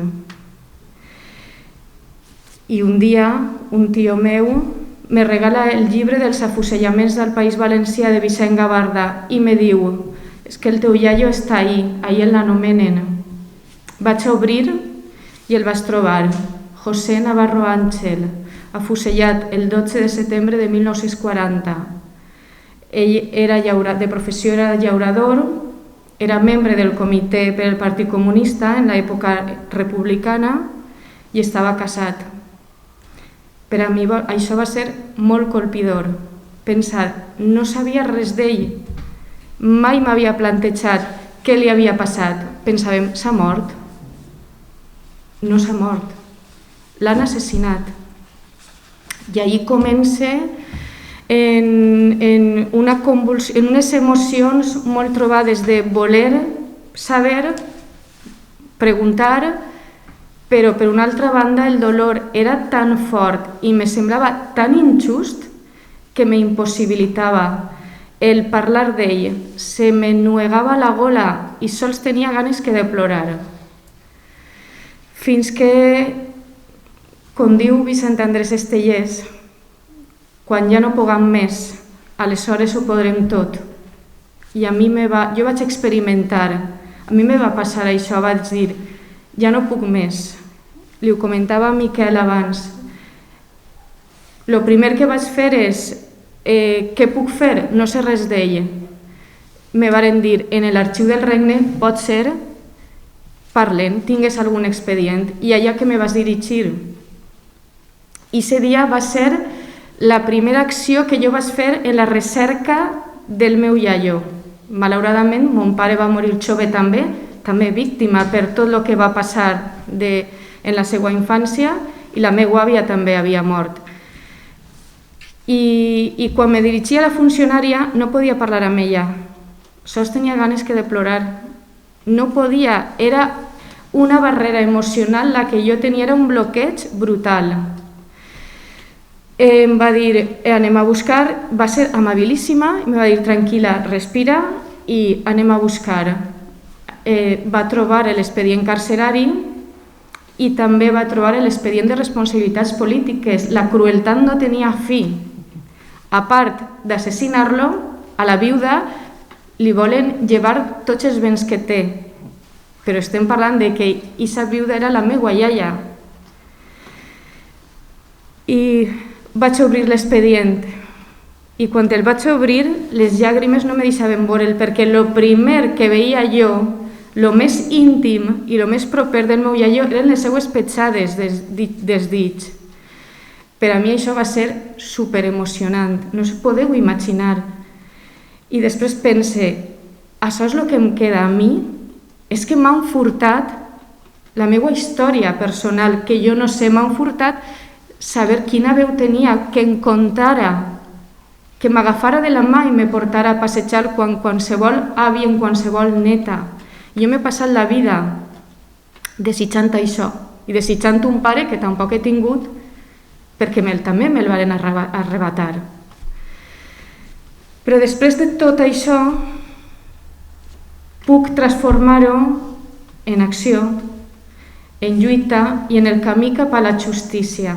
I un dia, un tio meu me regala el llibre dels afusellaments del País Valencià de Vicent Gavarda i me diu: és que el teu iaio està ahí l'anomenen. Vaig obrir i el vaig trobar. José Navarro Ángel, afusellat el 12 de setembre de 1940. Ell era de professió era llaurador, era membre del comitè per al Partit Comunista en l'època republicana i estava casat. Per a mi això va ser molt colpidor. Pensar, no sabia res d'ell, mai m'havia plantejat què li havia passat. Pensàvem, s'ha mort? No s'ha mort, l'han assassinat. I ahir comença en unes emocions molt trobades de voler saber, preguntar, però per una altra banda el dolor era tan fort i me semblava tan injust que m'impossibilitava el parlar d'ell. Se m'ennuegava la gola i sols tenia ganes que de plorar. Fins que, com diu Vicent Andrés Estellés, quan ja no puguem més, aleshores ho podrem tot. I jo vaig experimentar, a mi me va passar això, vaig dir, ja no puc més. Li ho comentava a Miquel abans. El primer que vaig fer és, què puc fer? No sé res d'ell. Me varen dir, en l'Arxiu del Regne pot ser, parlen, tingues algun expedient, i allà que me vas dirigir. I ese dia va ser la primera acció que jo vaig fer en la recerca del meu iaio. Malauradament, mon pare va morir jove també víctima per tot el que va passar en la seva infància, i la meva àvia també havia mort. I quan me dirigia a la funcionària no podia parlar amb ella, sols tenia ganes que de plorar. No podia, era una barrera emocional la que jo tenia, era un bloqueig brutal. Em va dir, anem a buscar, va ser amabilíssima, em va dir, tranquil·la, respira i anem a buscar. Va trobar l'expedient carcerari i també va trobar l'expedient de responsabilitats polítiques. La crueltat no tenia fi. A part d'assassinar-lo, a la viuda li volen llevar tots els béns que té. Però estem parlant de que aquesta viuda era la meva iaia. I vaig obrir l'expedient i quan el vaig obrir les llàgrimes no me deixaven veure'l, perquè el primer que veia jo, el més íntim i el més proper del meu iaio eren les seues petjades dels dits. Per a mi això va ser superemocionant, no us podeu imaginar. I després pense, això és el que em queda a mi? És que m'han furtat la meva història personal, que jo no sé, m'han furtat saber quina veu tenia, que em contara, que m'agafara de la mà i me portara a passejar quan qualsevol àvia, en qualsevol neta. Jo m'he passat la vida desitjant això i desitjant un pare que tampoc he tingut perquè també me'l van arrebatar. Però després de tot això puc transformar-ho en acció, en lluita i en el camí cap a la justícia.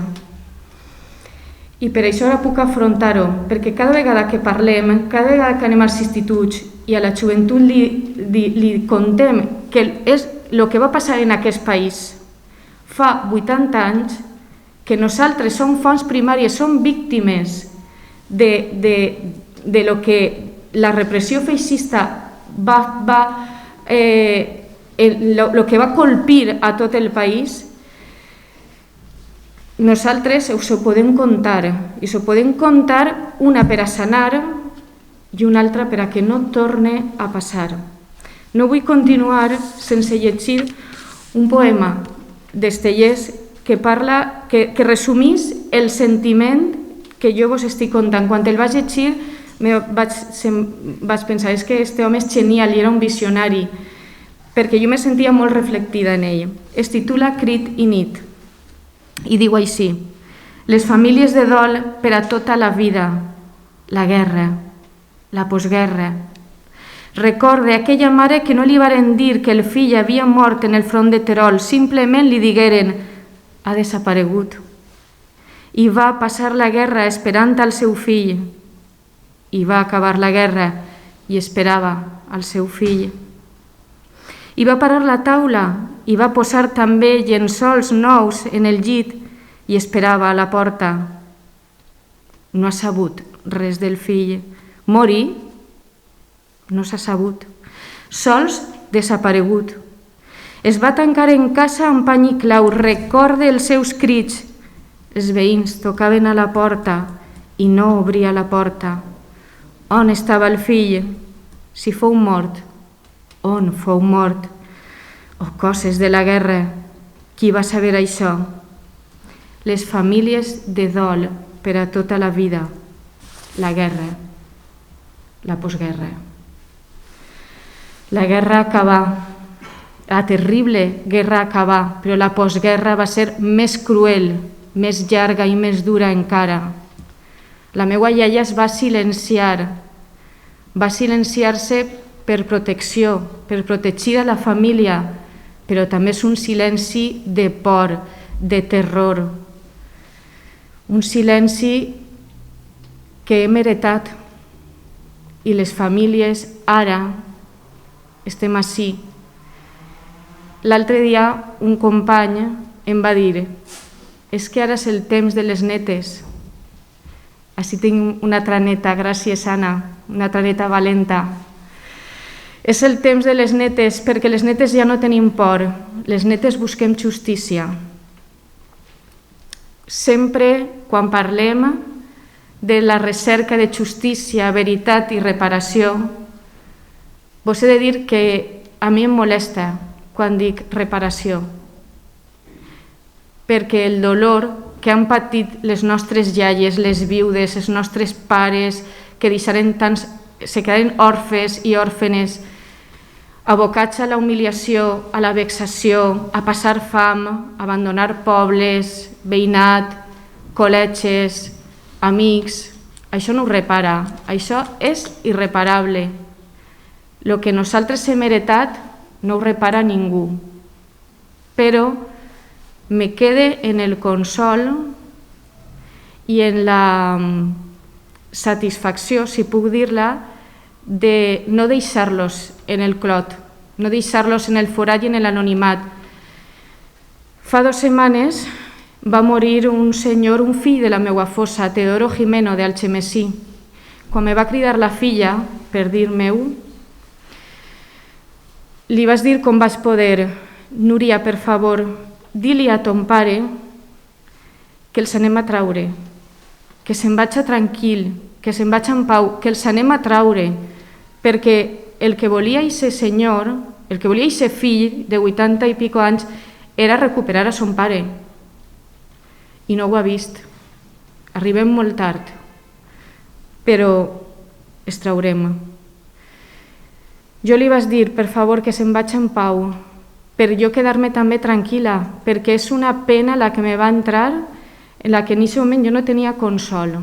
I per això ara puc afrontar-ho, perquè cada vegada que parlem, cada vegada que anem als instituts i a la joventut li contem que és el que va passar en aquest país fa 80 anys, que nosaltres som fonts primàries, som víctimes de lo que la repressió feixista va el que va colpir a tot el país, nosaltres us ho podem contar, i us ho podem contar una per a sanar i una altra per a que no torne a passar. No vull continuar sense llegir un poema d'Estellés que resumís el sentiment que jo vos estic contant. Quan el vaig llegir vaig pensar és que este home és genial i era un visionari, perquè jo me sentia molt reflectida en ell. Es titula Crit i nit i diu així: les famílies de dol per a tota la vida, la guerra, la postguerra. Recorde aquella mare que no li varen dir que el fill havia mort en el front de Terol, simplement li digueren ha desaparegut. I va passar la guerra esperant al seu fill. I va acabar la guerra i esperava al seu fill. I va parar la taula i va posar també llençols nous en el llit i esperava a la porta. No ha sabut res del fill. Morir no s'ha sabut. Sols desaparegut. Es va tancar en casa amb pany i clau, recorde els seus crits. Els veïns tocaven a la porta i no obria la porta. On estava el fill? Si fou mort, on fou mort? O coses de la guerra, qui va saber això? Les famílies de dol per a tota la vida, la guerra, la postguerra. La guerra acabà, la terrible guerra acabà, però la postguerra va ser més cruel, més llarga i més dura encara. La meva iaia es va silenciar-se per protecció, per protegir a la família, però també és un silenci de por, de terror. Un silenci que hem heretat i les famílies ara estem ací. L'altre dia un company em va dir és que ara és el temps de les netes. Així tinc una altra neta, gràcies Anna, una altra neta valenta. És el temps de les netes perquè les netes ja no tenim por, les netes busquem justícia. Sempre quan parlem de la recerca de justícia, veritat i reparació, vos he de dir que a mi em molesta quan dic reparació, perquè el dolor que han patit les nostres iaies, les viudes, els nostres pares, que se quedaren orfes i òrfenes, abocats a la humiliació, a la vexació, a passar fam, a abandonar pobles, veïnat, col·legis, amics, això no ho repara, això és irreparable. El que nosaltres hem heretat no ho repara ningú, però me quede en el consol i en la satisfacció, si puc dir-la, de no deixar-los en el clot, no deixar-los en el forat i en l'anonimat. Fa 2 setmanes va morir un senyor, un fill de la meva fossa, Teodoro Jimeno, d'Algemesí. Quan me va cridar la filla per dir meu, li vaig dir com vaig poder: Núria, per favor, di-li a ton pare que els anem a traure, que se'n vagi tranquil, que se'n vagi en pau, que els anem a traure, perquè el que volia aquest senyor, el que volia aquest fill de 80 i pico anys, era recuperar a son pare. I no ho ha vist. Arribem molt tard, però els traurem. Jo li vaig dir, per favor, que se'n vagi en pau, per jo quedar-me també tranquil·la, perquè és una pena la que me va entrar, en la que en aquest moment jo no tenia consol.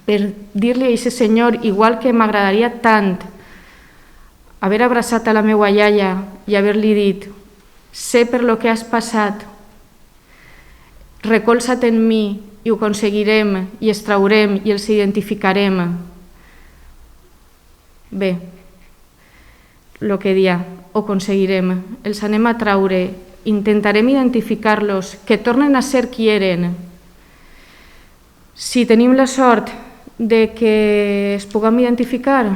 Per dir-li a aquest senyor, igual que m'agradaria tant haver abraçat a la meva iaia i haver-li dit: sé per lo que has passat, recolza't en mi i ho aconseguirem i els traurem i els identificarem. Bé, el que dia, ho aconseguirem, els anem a traure, intentarem identificar-los, que tornen a ser qui eren. Si tenim la sort de que es puguem identificar,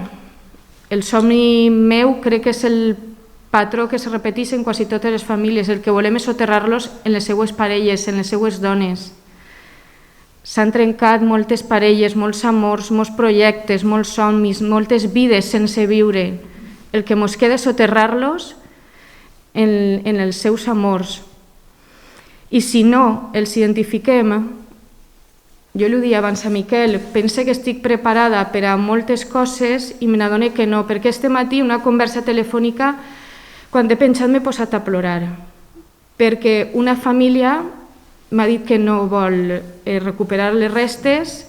El somni meu crec que és el patró que es repeteix en quasi totes les famílies. El que volem és soterrar-los en les seues parelles, en les seues dones. S'han trencat moltes parelles, molts amors, molts projectes, molts somnis, moltes vides sense viure. El que mos queda és soterrar-los en els seus amors. I si no els identifiquem, jo li deia abans a Miquel, pense que estic preparada per a moltes coses i me n'adono que no, perquè este matí una conversa telefònica, quan he pensat m'he posat a plorar, perquè una família m'ha dit que no vol recuperar les restes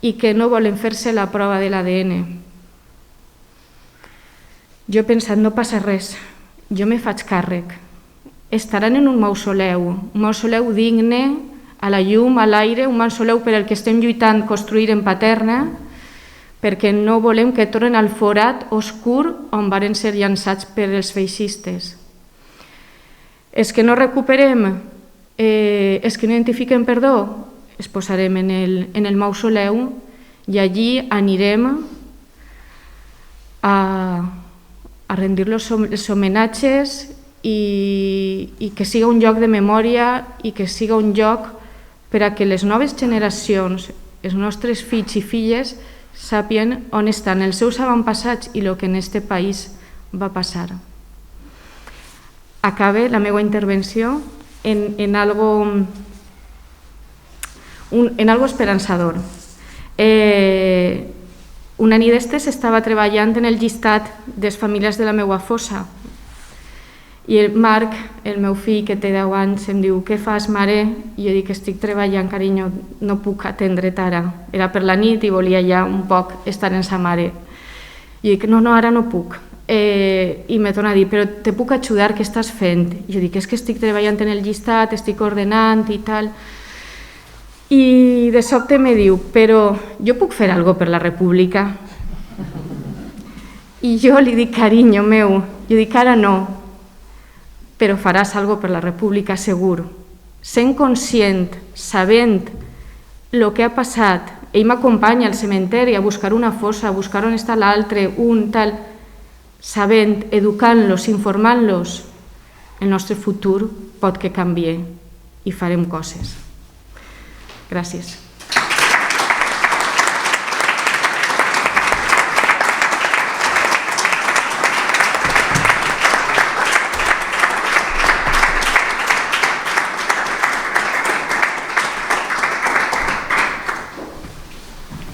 i que no volen fer-se la prova de l'ADN. Jo he pensat, no passa res, jo me faig càrrec. Estaran en un mausoleu digne, a la llum, a l'aire, un mausoleu per al que estem lluitant construir en Paterna, perquè no volem que tornen al forat oscur on varen ser llançats per els feixistes. Els que no recuperem, els que no identifiquen perdó, es posarem en el mausoleu i allí anirem a rendir els homenatges i que siga un lloc de memòria i que siga un lloc per a que les noves generacions, els nostres fills i filles, sàpien on estan els seus avantpassats i el que en aquest país va passar. Acabe la meva intervenció en algo esperançador. Una nit d'estes estava treballant en el llistat de les famílies de la meva fossa i el Marc, el meu fill que té 10 anys, em diu, què fas, mare? I jo dic, estic treballant, carinyo, no puc atendre't ara. Era per la nit i volia ja un poc estar amb sa mare. I dic, no, ara no puc. I me torna a dir, però te puc ajudar, què estàs fent? I jo dic, és que estic treballant en el llistat, estic ordenant i tal. I de sobte me diu, però jo puc fer alguna cosa per la república? I jo li dic, carinyo meu, jo dic, ara no, però faràs alguna cosa per la república segur. Sent conscient, sabent el que ha passat, ell m'acompanya al cementeri a buscar una fossa, a buscar on està l'altre, un tal, sabent, educant-los, informant-los, el nostre futur pot que canvie i farem coses. Gràcies.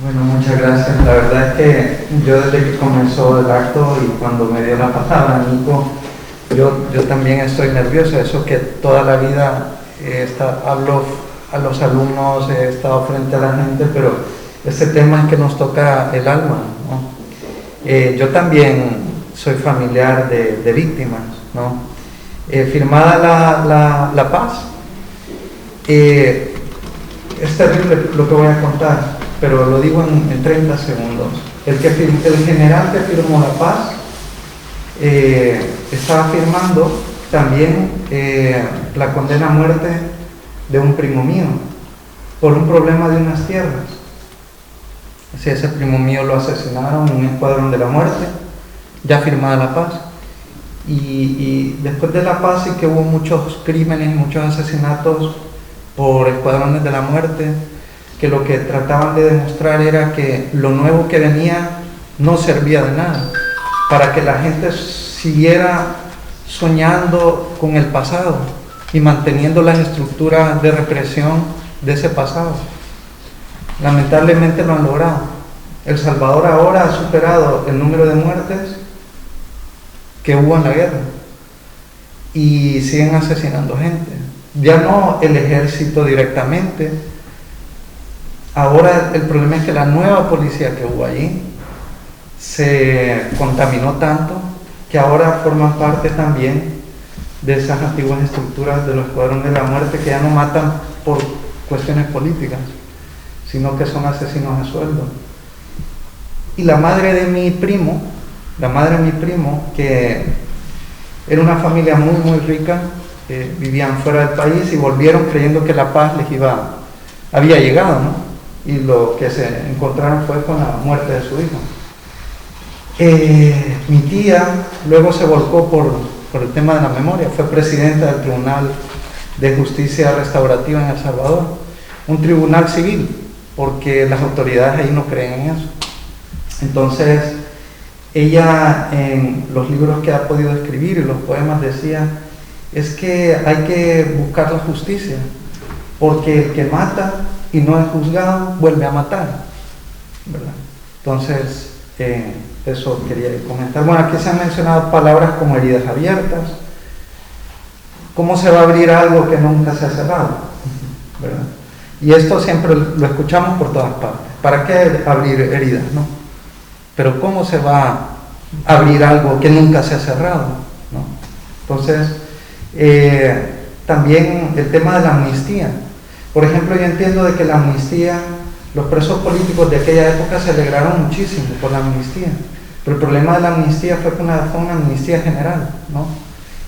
Bueno, muchas gracias. La verdad es que yo desde que comenzó el acto y cuando me dio la palabra, Nico, yo también estoy nervioso. Eso que toda la vida hablo a los alumnos, he estado frente a la gente, pero este tema es que nos toca el alma, ¿no? Yo también soy familiar de víctimas, ¿no? Firmada la paz, es terrible lo que voy a contar, pero lo digo en 30 segundos. El general que firmó la paz estaba firmando también la condena a muerte de un primo mío por un problema de unas tierras. Si ese primo mío lo asesinaron en un escuadrón de la muerte, ya firmada la paz. Y después de la paz sí que hubo muchos crímenes, muchos asesinatos por escuadrones de la muerte, que lo que trataban de demostrar era que lo nuevo que venía no servía de nada, para que la gente siguiera soñando con el pasado y manteniendo las estructuras de represión de ese pasado. Lamentablemente lo han logrado. El Salvador ahora ha superado el número de muertes que hubo en la guerra y siguen asesinando gente. Ya no el ejército directamente. Ahora el problema es que la nueva policía que hubo allí se contaminó tanto que ahora forman parte también de esas antiguas estructuras de los escuadrones de la muerte, que ya no matan por cuestiones políticas, sino que son asesinos a sueldo. Y la madre de mi primo, que era una familia muy rica, vivían fuera del país y volvieron creyendo que la paz les había llegado, ¿no? Y lo que se encontraron fue con la muerte de su hijo. Mi tía luego se volcó por el tema de la memoria, fue presidenta del Tribunal de Justicia Restaurativa en El Salvador, un tribunal civil, porque las autoridades ahí no creen en eso. Entonces, ella en los libros que ha podido escribir y los poemas decía, es que hay que buscar la justicia, porque el que mata y no es juzgado vuelve a matar, ¿verdad? Entonces, eso quería comentar. Bueno, aquí se han mencionado palabras como heridas abiertas. ¿Cómo se va a abrir algo que nunca se ha cerrado? ¿Verdad? Y esto siempre lo escuchamos por todas partes. ¿Para qué abrir heridas, no? Pero ¿cómo se va a abrir algo que nunca se ha cerrado, ¿no? Entonces, también el tema de la amnistía. Por ejemplo, yo entiendo de que la amnistía, los presos políticos de aquella época se alegraron muchísimo por la amnistía, pero el problema de la amnistía fue que fue una amnistía general, ¿no?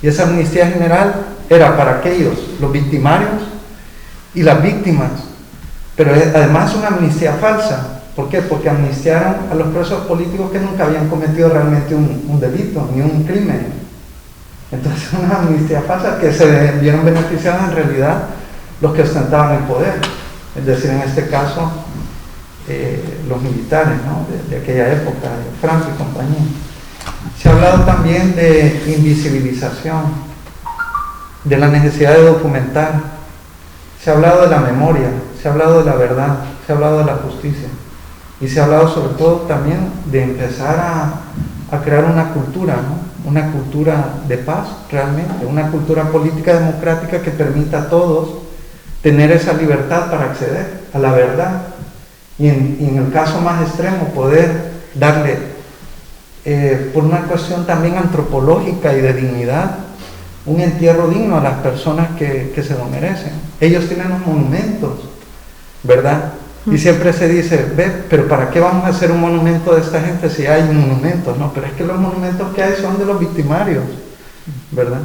Y esa amnistía general era para aquellos, los victimarios y las víctimas, pero además una amnistía falsa. ¿Por qué? Porque amnistiaron a los presos políticos que nunca habían cometido realmente un delito, ni un crimen. Entonces, una amnistía falsa, que se vieron beneficiados en realidad los que ostentaban el poder, es decir, en este caso los militares, ¿no? de aquella época, de Franco y compañía. Se ha hablado también de invisibilización, de la necesidad de documentar, se ha hablado de la memoria, se ha hablado de la verdad, se ha hablado de la justicia, y se ha hablado sobre todo también de empezar a crear una cultura, ¿no? Una cultura de paz realmente, una cultura política democrática que permita a todos tener esa libertad para acceder a la verdad, y en el caso más extremo poder darle, por una cuestión también antropológica y de dignidad, un entierro digno a las personas que se lo merecen. Ellos tienen los monumentos, ¿verdad? Y siempre se dice, pero ¿para qué vamos a hacer un monumento de esta gente si hay monumentos? No, pero es que los monumentos que hay son de los victimarios, ¿verdad?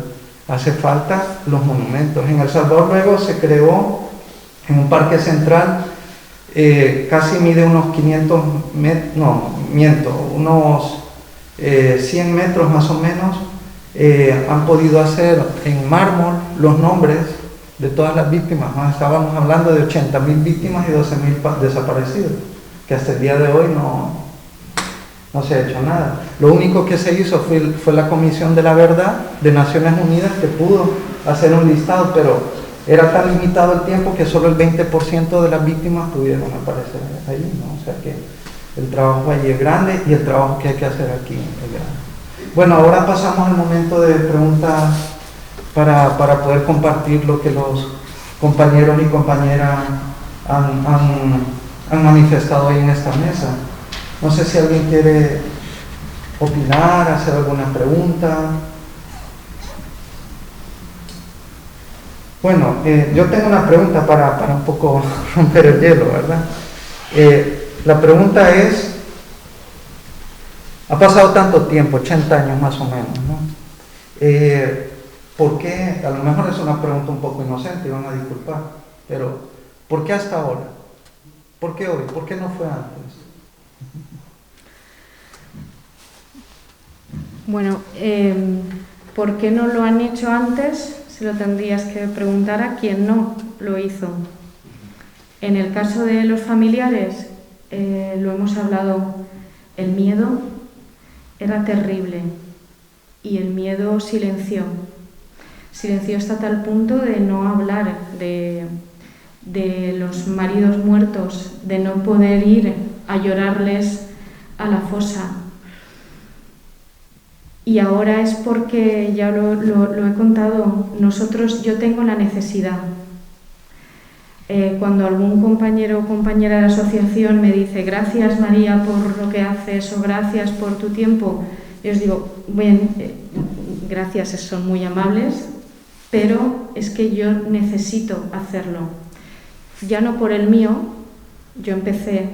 Hace falta los monumentos. En El Salvador luego se creó en un parque central, casi mide unos 500 metros, no, miento, unos 100 metros más o menos. Han podido hacer en mármol los nombres de todas las víctimas, ¿no? Estábamos hablando de 80.000 víctimas y 12.000 desaparecidos, que hasta el día de hoy no se ha hecho nada. Lo único que se hizo fue la Comisión de la Verdad de Naciones Unidas, que pudo hacer un listado, pero era tan limitado el tiempo que solo el 20% de las víctimas pudieron aparecer ahí, ¿no? O sea que el trabajo allí es grande y el trabajo que hay que hacer aquí es grande. Bueno, ahora pasamos al momento de preguntas para poder compartir lo que los compañeros y compañeras han manifestado hoy en esta mesa. No sé si alguien quiere opinar, hacer alguna pregunta. Bueno, yo tengo una pregunta para un poco romper el hielo, ¿verdad? La pregunta es, ha pasado tanto tiempo, 80 años más o menos, ¿no? ¿Por qué? A lo mejor es una pregunta un poco inocente y van a disculpar, pero ¿por qué hasta ahora? ¿Por qué hoy? ¿Por qué no fue antes? Bueno, ¿por qué no lo han hecho antes? Se lo tendrías que preguntar a quien no lo hizo. En el caso de los familiares, lo hemos hablado, el miedo era terrible y el miedo silenció hasta tal punto de no hablar de los maridos muertos, de no poder ir a llorarles a la fosa. Y ahora es porque, ya lo he contado, yo tengo la necesidad. Cuando algún compañero o compañera de la asociación me dice gracias María por lo que haces o gracias por tu tiempo, yo os digo, bien, gracias, son muy amables, pero es que yo necesito hacerlo. Ya no por el mío, yo empecé,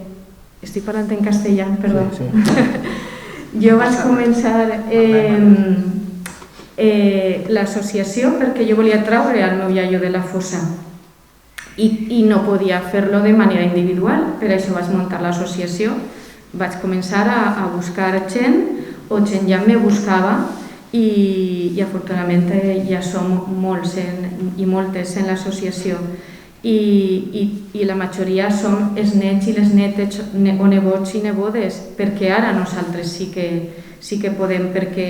estoy parlant en castellà, perdó. Sí, sí. Jo vaig començar l'associació perquè jo volia treure el meu iaio de la fossa i no podia fer-lo de manera individual, per això vaig muntar l'associació Vaig començar a buscar gent, o gent ja me buscava, i afortunadament ja som molts i moltes en l'associació. I la majoria som els nets i les netes, o nebots i nebodes, perquè ara nosaltres sí que podem, perquè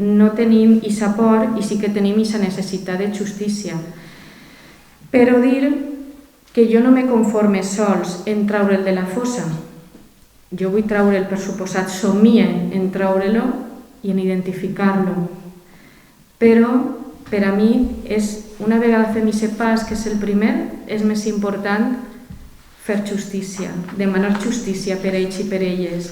no tenim aquesta por i sí que tenim aquesta necessitat de justícia. Però dir que jo no me conforme sols en traure'l de la fossa. Jo vull treure'l, per suposat, somie en treure-lo i en identificar-lo. Però, per a mi, una vegada fem aquest pas, que és el primer, és més important fer justícia, demanar justícia per ells i per elles.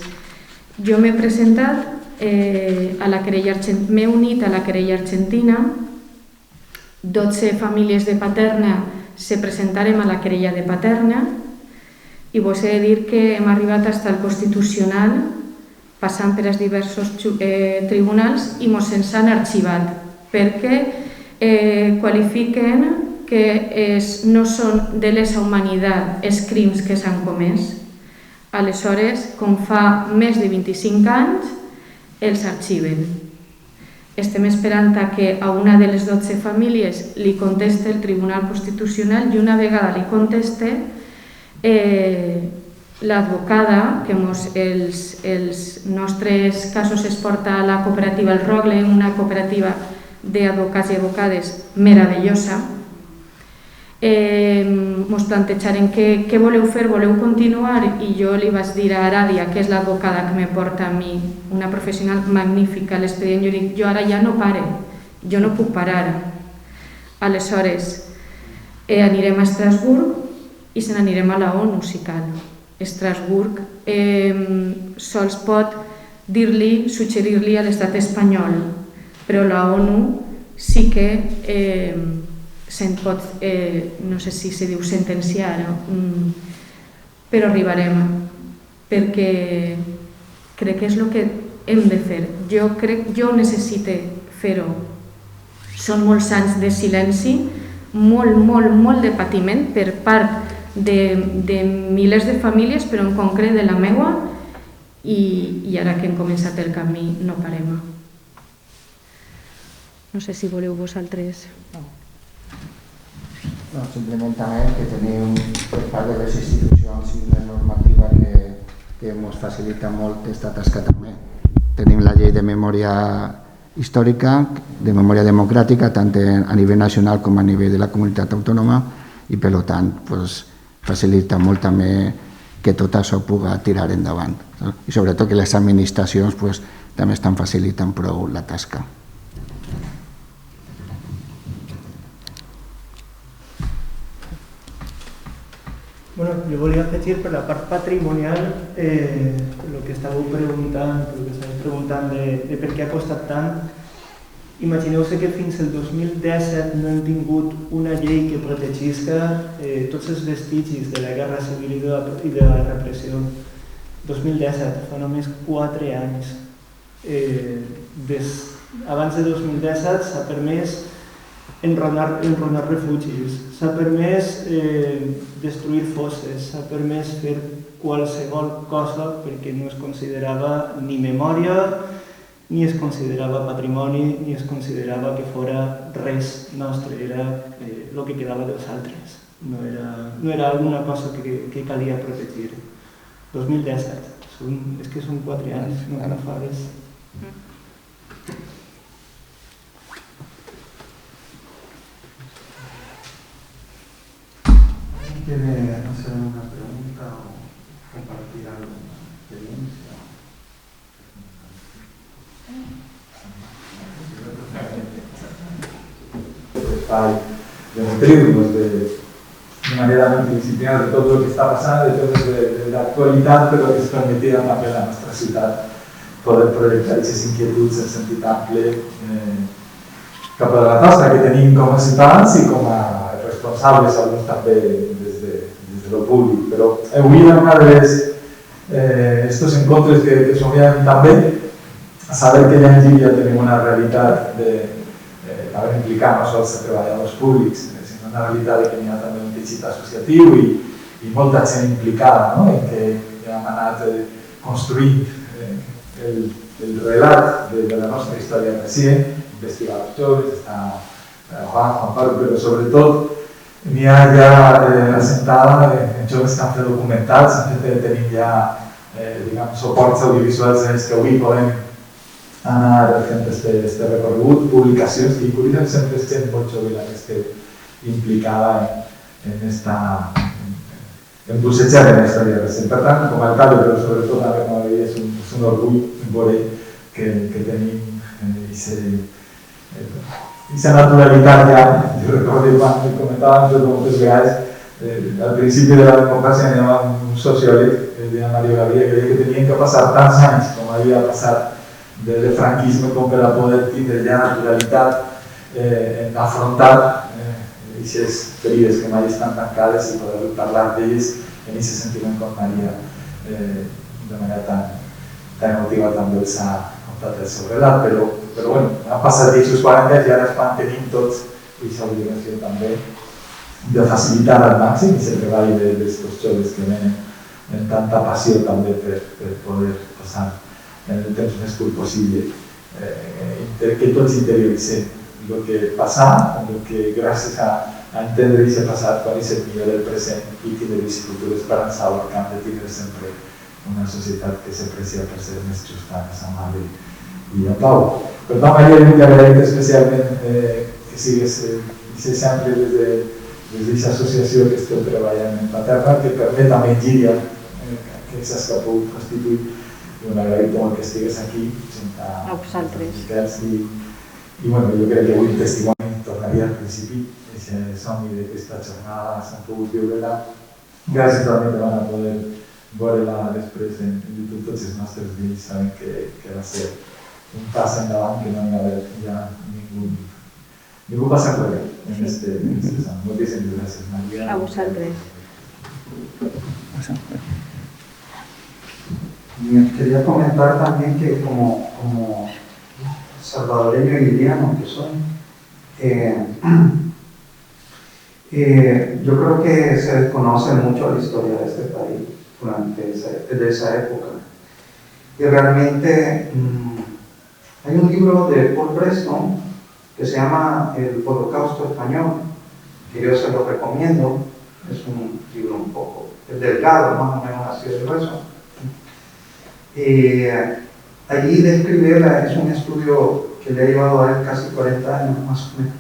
Jo m'he presentat a la querella argentina, m'he unit a la querella argentina, 12 famílies de Paterna se presentarem a la querella de Paterna, i vos he de dir que hem arribat fins al Constitucional, passant per els diversos tribunals, i mos se'ns han arxivat, perquè qualifiquen que no són de lesa humanitat els crims que s'han comès. Aleshores, com fa més de 25 anys, els arxiven. Estem esperant que a una de les 12 famílies li conteste el Tribunal Constitucional, i una vegada li conteste, l'advocada, que els nostres casos es porta a la cooperativa El Rogle, una cooperativa d'advocats i advocades meravellosa, ens plantejaren què voleu fer, voleu continuar? I jo li vaig dir a Aràdia, que és l'advocada que me porta a mi, una professional magnífica, l'expedient, jo dic, jo ara ja no pare, jo no puc parar. Aleshores, anirem a Estrasburg i se n'anirem a la ONU, si cal. Estrasburg sols pot dir-li, suggerir-li a l'estat espanyol, però la ONU sí que se'n pot, no sé si se diu sentenciar, però arribarem, perquè crec que és el que hem de fer. Jo necessito fer-ho. Són molts anys de silenci, molt de patiment per part de milers de famílies, però en concret de la meua, i ara que hem començat el camí no parem. No sé si voleu vosaltres. No, simplement també que tenim per part de les institucions i una normativa que ens facilita molt aquesta tasca també. Tenim la llei de memòria històrica, de memòria democràtica, tant a nivell nacional com a nivell de la comunitat autònoma, i per tant facilita molt també que tot això pugui tirar endavant. I sobretot que les administracions també estan facilitant prou la tasca. Bueno, jo volia afegir per la part patrimonial el que estàveu preguntant de per què ha costat tant. Imagineu-se que fins al 2017 no hem tingut una llei que protegisca tots els vestigis de la guerra civil i de la repressió. 2017, fa només 4 anys. Abans de 2017 s'ha permès enronar refugis, s'ha permès destruir fosses, s'ha permès fer qualsevol cosa perquè no es considerava ni memòria, ni es considerava patrimoni, ni es considerava que fora res nostre, era el que quedava dels altres. No era alguna cosa que calia protegir. 2017, és que són 4 anys, no fa res. ¿Quiere hacer una pregunta o compartir alguna experiencia? De nutrirnos de manera multidisciplinar de todo lo que está pasando, de todo de la actualidad, pero que es permitida también a nuestra ciudad poder proyectar esas inquietudes en sentit ample cap a la tasca que tenim com a ciutadans i com a responsables, alguns també des de lo públic. Però avui en una d'estos encontres que somiem també, a saber que allà en Llívia tenim una realitat per implicar no sols a treballadors públics, sinó una realitat que hi ha també un teixit associatiu i molta gent implicada, en què hem anat construir el relato de la nostra història recent, investigadors joves, està Juan Pablo, però sobretot n'hi ha ja assentada en joves que han fet documentals, tenim ja suports audiovisuals en els que avui podem anar fent este recorregut, publicacions que incluen sempre gent molt jove la que esté implicada en bussejar en la història recent. Per tant, com a alcalde, però sobretot a la meva vida, és un orgull veure que tenim aquesta naturalitat ja. Jo recordo quan me comentàvem moltes vegades, al principi de la democràcia hi havia un sociòleg, el de Mario Gabriel, que deia que tenien que passar tants anys com havia passat del franquisme com per a poder tindre ja naturalitat en afrontar aquestes ferides que mai estan tancades i poder parlar d'elles en aquest sentiment com Maria de manera tan emotiva també els ha contat el seu relat, però bueno, han passat aquests 40 anys i ara es mantenim tots aquesta obligació també de facilitar al màxim aquest treball d'aquests joves que venen amb tanta passió també per poder passar en el temps més curt possible, que tots interioritzem el que passa, el que gràcies a entendre aquest passat quan és el millor del present i tindre aquest futur esperançador que hem de tindre sempre una societat que s'aprecia per ser més justa, més amable i en pau. Per tant, Maria, li vull agrair especialment que sigues aquest exemple des d'aquesta associació que esteu treballant en Paterna, que permet a Mengíria que s'has pogut constituir. I un agraït molt que estigues aquí a vosaltres. I bueno, jo crec que avui el testimoni tornaria al principi, aquest somni d'aquesta jornada s'han pogut viure-la. Gràcies també que van a poder veure-la després en YouTube. Tots els nostres fills saben que va ser un pas endavant que no hi ha ja ningú passa per ell en este sant. Moltíssimes gràcies, Maria. A vosaltres. Quería comentar también que como salvadoreño y guineano que soy, yo creo que se desconoce mucho la historia de este país durante esa época. Y realmente hay un libro de Paul Preston que se llama El Holocausto Español, que yo se lo recomiendo. Es un libro un poco delgado, más o menos así de grueso. Allí describe, es un estudio que le ha llevado a él casi 40 años más o menos,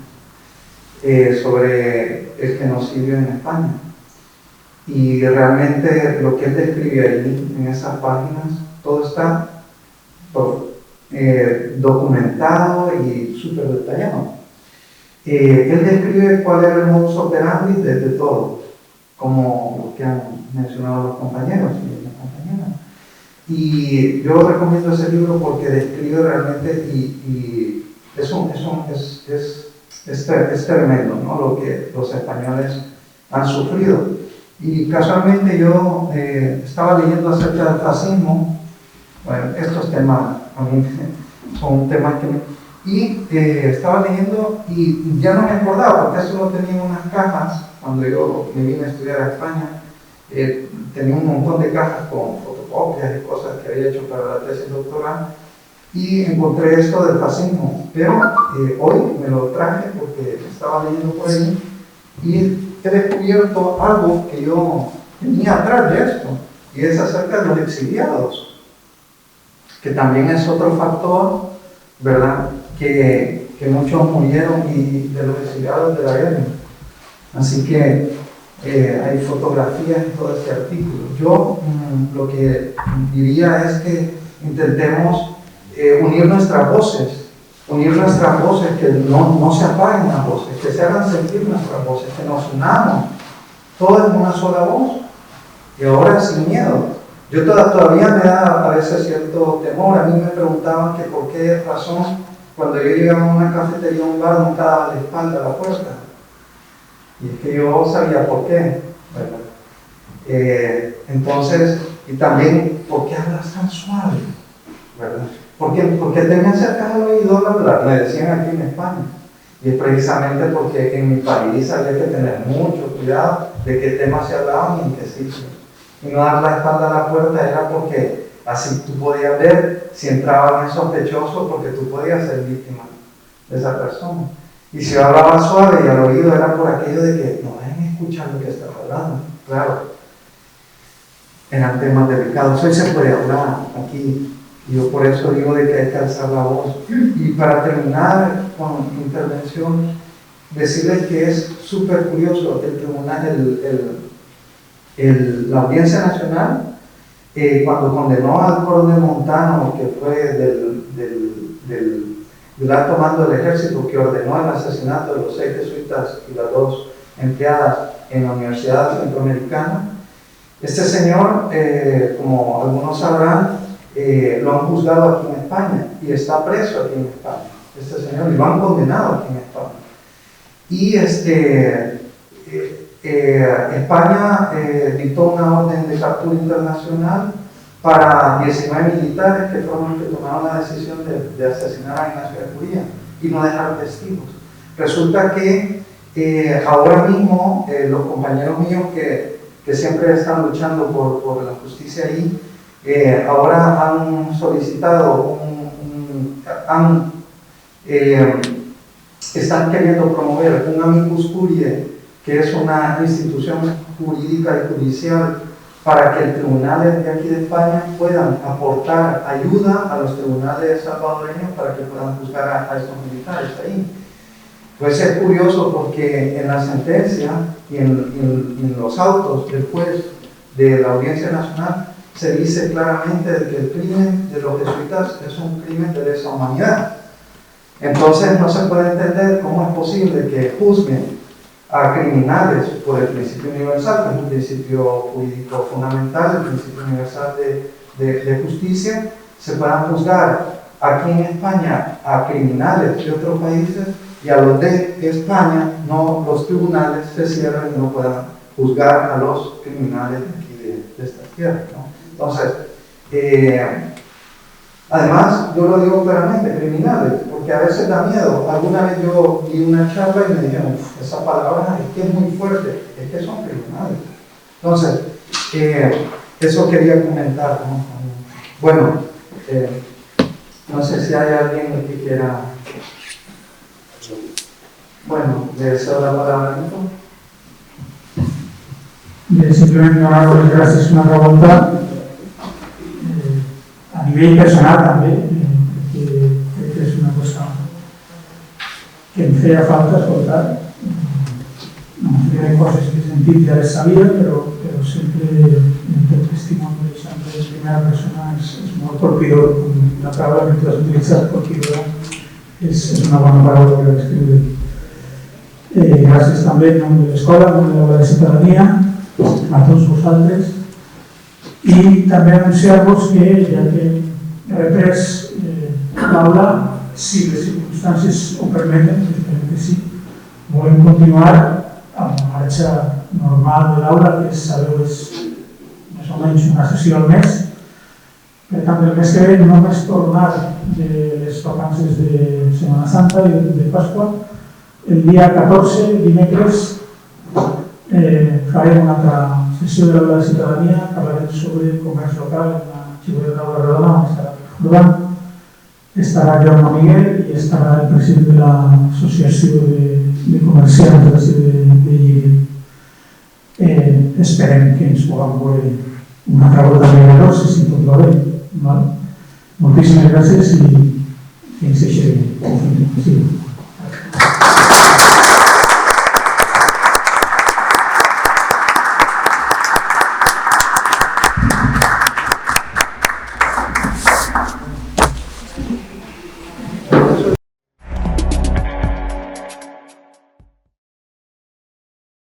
sobre el genocidio en España. Y realmente lo que él describe allí en esas páginas, todo está documentado y súper detallado. Él describe cuál era el modus operandi de todo, como lo que han mencionado los compañeros y las compañeras. Y yo recomiendo ese libro porque describe realmente y es tremendo, ¿no? Lo que los españoles han sufrido. Y casualmente yo estaba leyendo acerca del fascismo. Bueno, estos temas a mí son temas que estaba leyendo y ya no me acordaba porque eso lo tenía en unas cajas cuando yo me vine a estudiar a España. Tenía un montón de cajas con fotocopias y cosas que había hecho para la tesis doctoral y encontré esto del fascismo, pero hoy me lo traje porque estaba leyendo por ahí y he descubierto algo que yo tenía atrás de esto y es acerca de los exiliados, que también es otro factor, ¿verdad? Que muchos murieron y de los exiliados de la guerra. Así que hay fotografías en todo este artículo. Yo lo que diría es que intentemos unir nuestras voces, que no se apaguen las voces, que se hagan sentir nuestras voces, que nos unamos, todos en una sola voz, y ahora sin miedo. Yo todavía me da a veces cierto temor. A mí me preguntaban que por qué razón cuando yo llegaba a una cafetería o un bar nunca daba la espalda a la puerta. Y es que yo sabía por qué, ¿verdad? Entonces, y también, ¿por qué hablas tan suave? ¿Verdad? Porque te me acercas al oído al hablar, me decían aquí en España. Y es precisamente porque en mi país había que tener mucho cuidado de qué temas se hablaban y en qué sitio. Y no dar la espalda a la puerta era porque así tú podías ver si entraba bien sospechoso porque tú podías ser víctima de esa persona. Y si yo hablaba suave y al oído era por aquello de que no dejen escuchar lo que está hablando. Claro, eran temas delicados. Hoy se puede hablar aquí. Y yo por eso digo de que hay que alzar la voz. Y para terminar con mi intervención, decirles que es súper curioso el tribunal, la Audiencia Nacional, cuando condenó al coronel Montano, que fue del alto mando del ejército, que ordenó el asesinato de los 6 jesuitas y las 2 empleadas en la Universidad Centroamericana. Este señor, como algunos sabrán, lo han juzgado aquí en España y está preso aquí en España. Este señor, y lo han condenado aquí en España. Y España dictó una orden de captura internacional para 19 militares que fueron los que tomaron la decisión de asesinar a Ignacio Ellacuría y no dejar testigos. Resulta que ahora mismo los compañeros míos que siempre están luchando por la justicia ahí, ahora han solicitado, están queriendo promover un amicus curiae, que es una institución jurídica y judicial para que tribunales de aquí de España puedan aportar ayuda a los tribunales salvadoreños para que puedan juzgar a estos militares ahí. Pues es curioso porque en la sentencia y en los autos del juez de la Audiencia Nacional se dice claramente de que el crimen de los jesuitas es un crimen de lesa humanidad. Entonces no se puede entender cómo es posible que juzguen a criminales por el principio universal, que es un principio jurídico fundamental, el principio universal de justicia, se puedan juzgar aquí en España a criminales de otros países y a los de España no, los tribunales se cierran y no puedan juzgar a los criminales de aquí de esta tierra, ¿no? Entonces, además, yo lo digo claramente, criminales, porque a veces da miedo. Alguna vez yo di una charla y me dijeron, esa palabra es que es muy fuerte, es que son criminales. Entonces, eso quería comentar, ¿no? Bueno, no sé si hay alguien que quiera. Bueno, le deseo la palabra. Simplemente donar les gràcies una altra volta. A nivell personal també, que crec que és una cosa que em feia falta escoltar. La majoria de coses que he sentit ja les sabia, però sempre el testimoni de primera persona és molt colpidor. La paraula que tu has utilitzat, colpidora, és una bona paraula per escriure. Gràcies també en nom de l'escola, en nom de l'aula de ciutadania, a tots vosaltres. I també anunciar-vos que, ja que he reprès l'aula, si les circumstàncies ho permeten, esperem que sí, volem continuar amb la marxa normal de l'aula, que sabeu és més o menys una sessió al mes. Per tant, el mes que ve només tornar de les vacances de Setmana Santa i de Pasqua. El dia 14, dimecres, farem una altra sessió de l'aula de ciutadania, parlarem sobre comerç local en la Xiuleta de la Redona, on estarà Jordan, estarà Jaume Miguel i estarà el president de l'Associació de Comerciants de Lleida. Esperem que ens puguem veure una altra volta de tots, si tot va bé. Moltíssimes gràcies i fins així.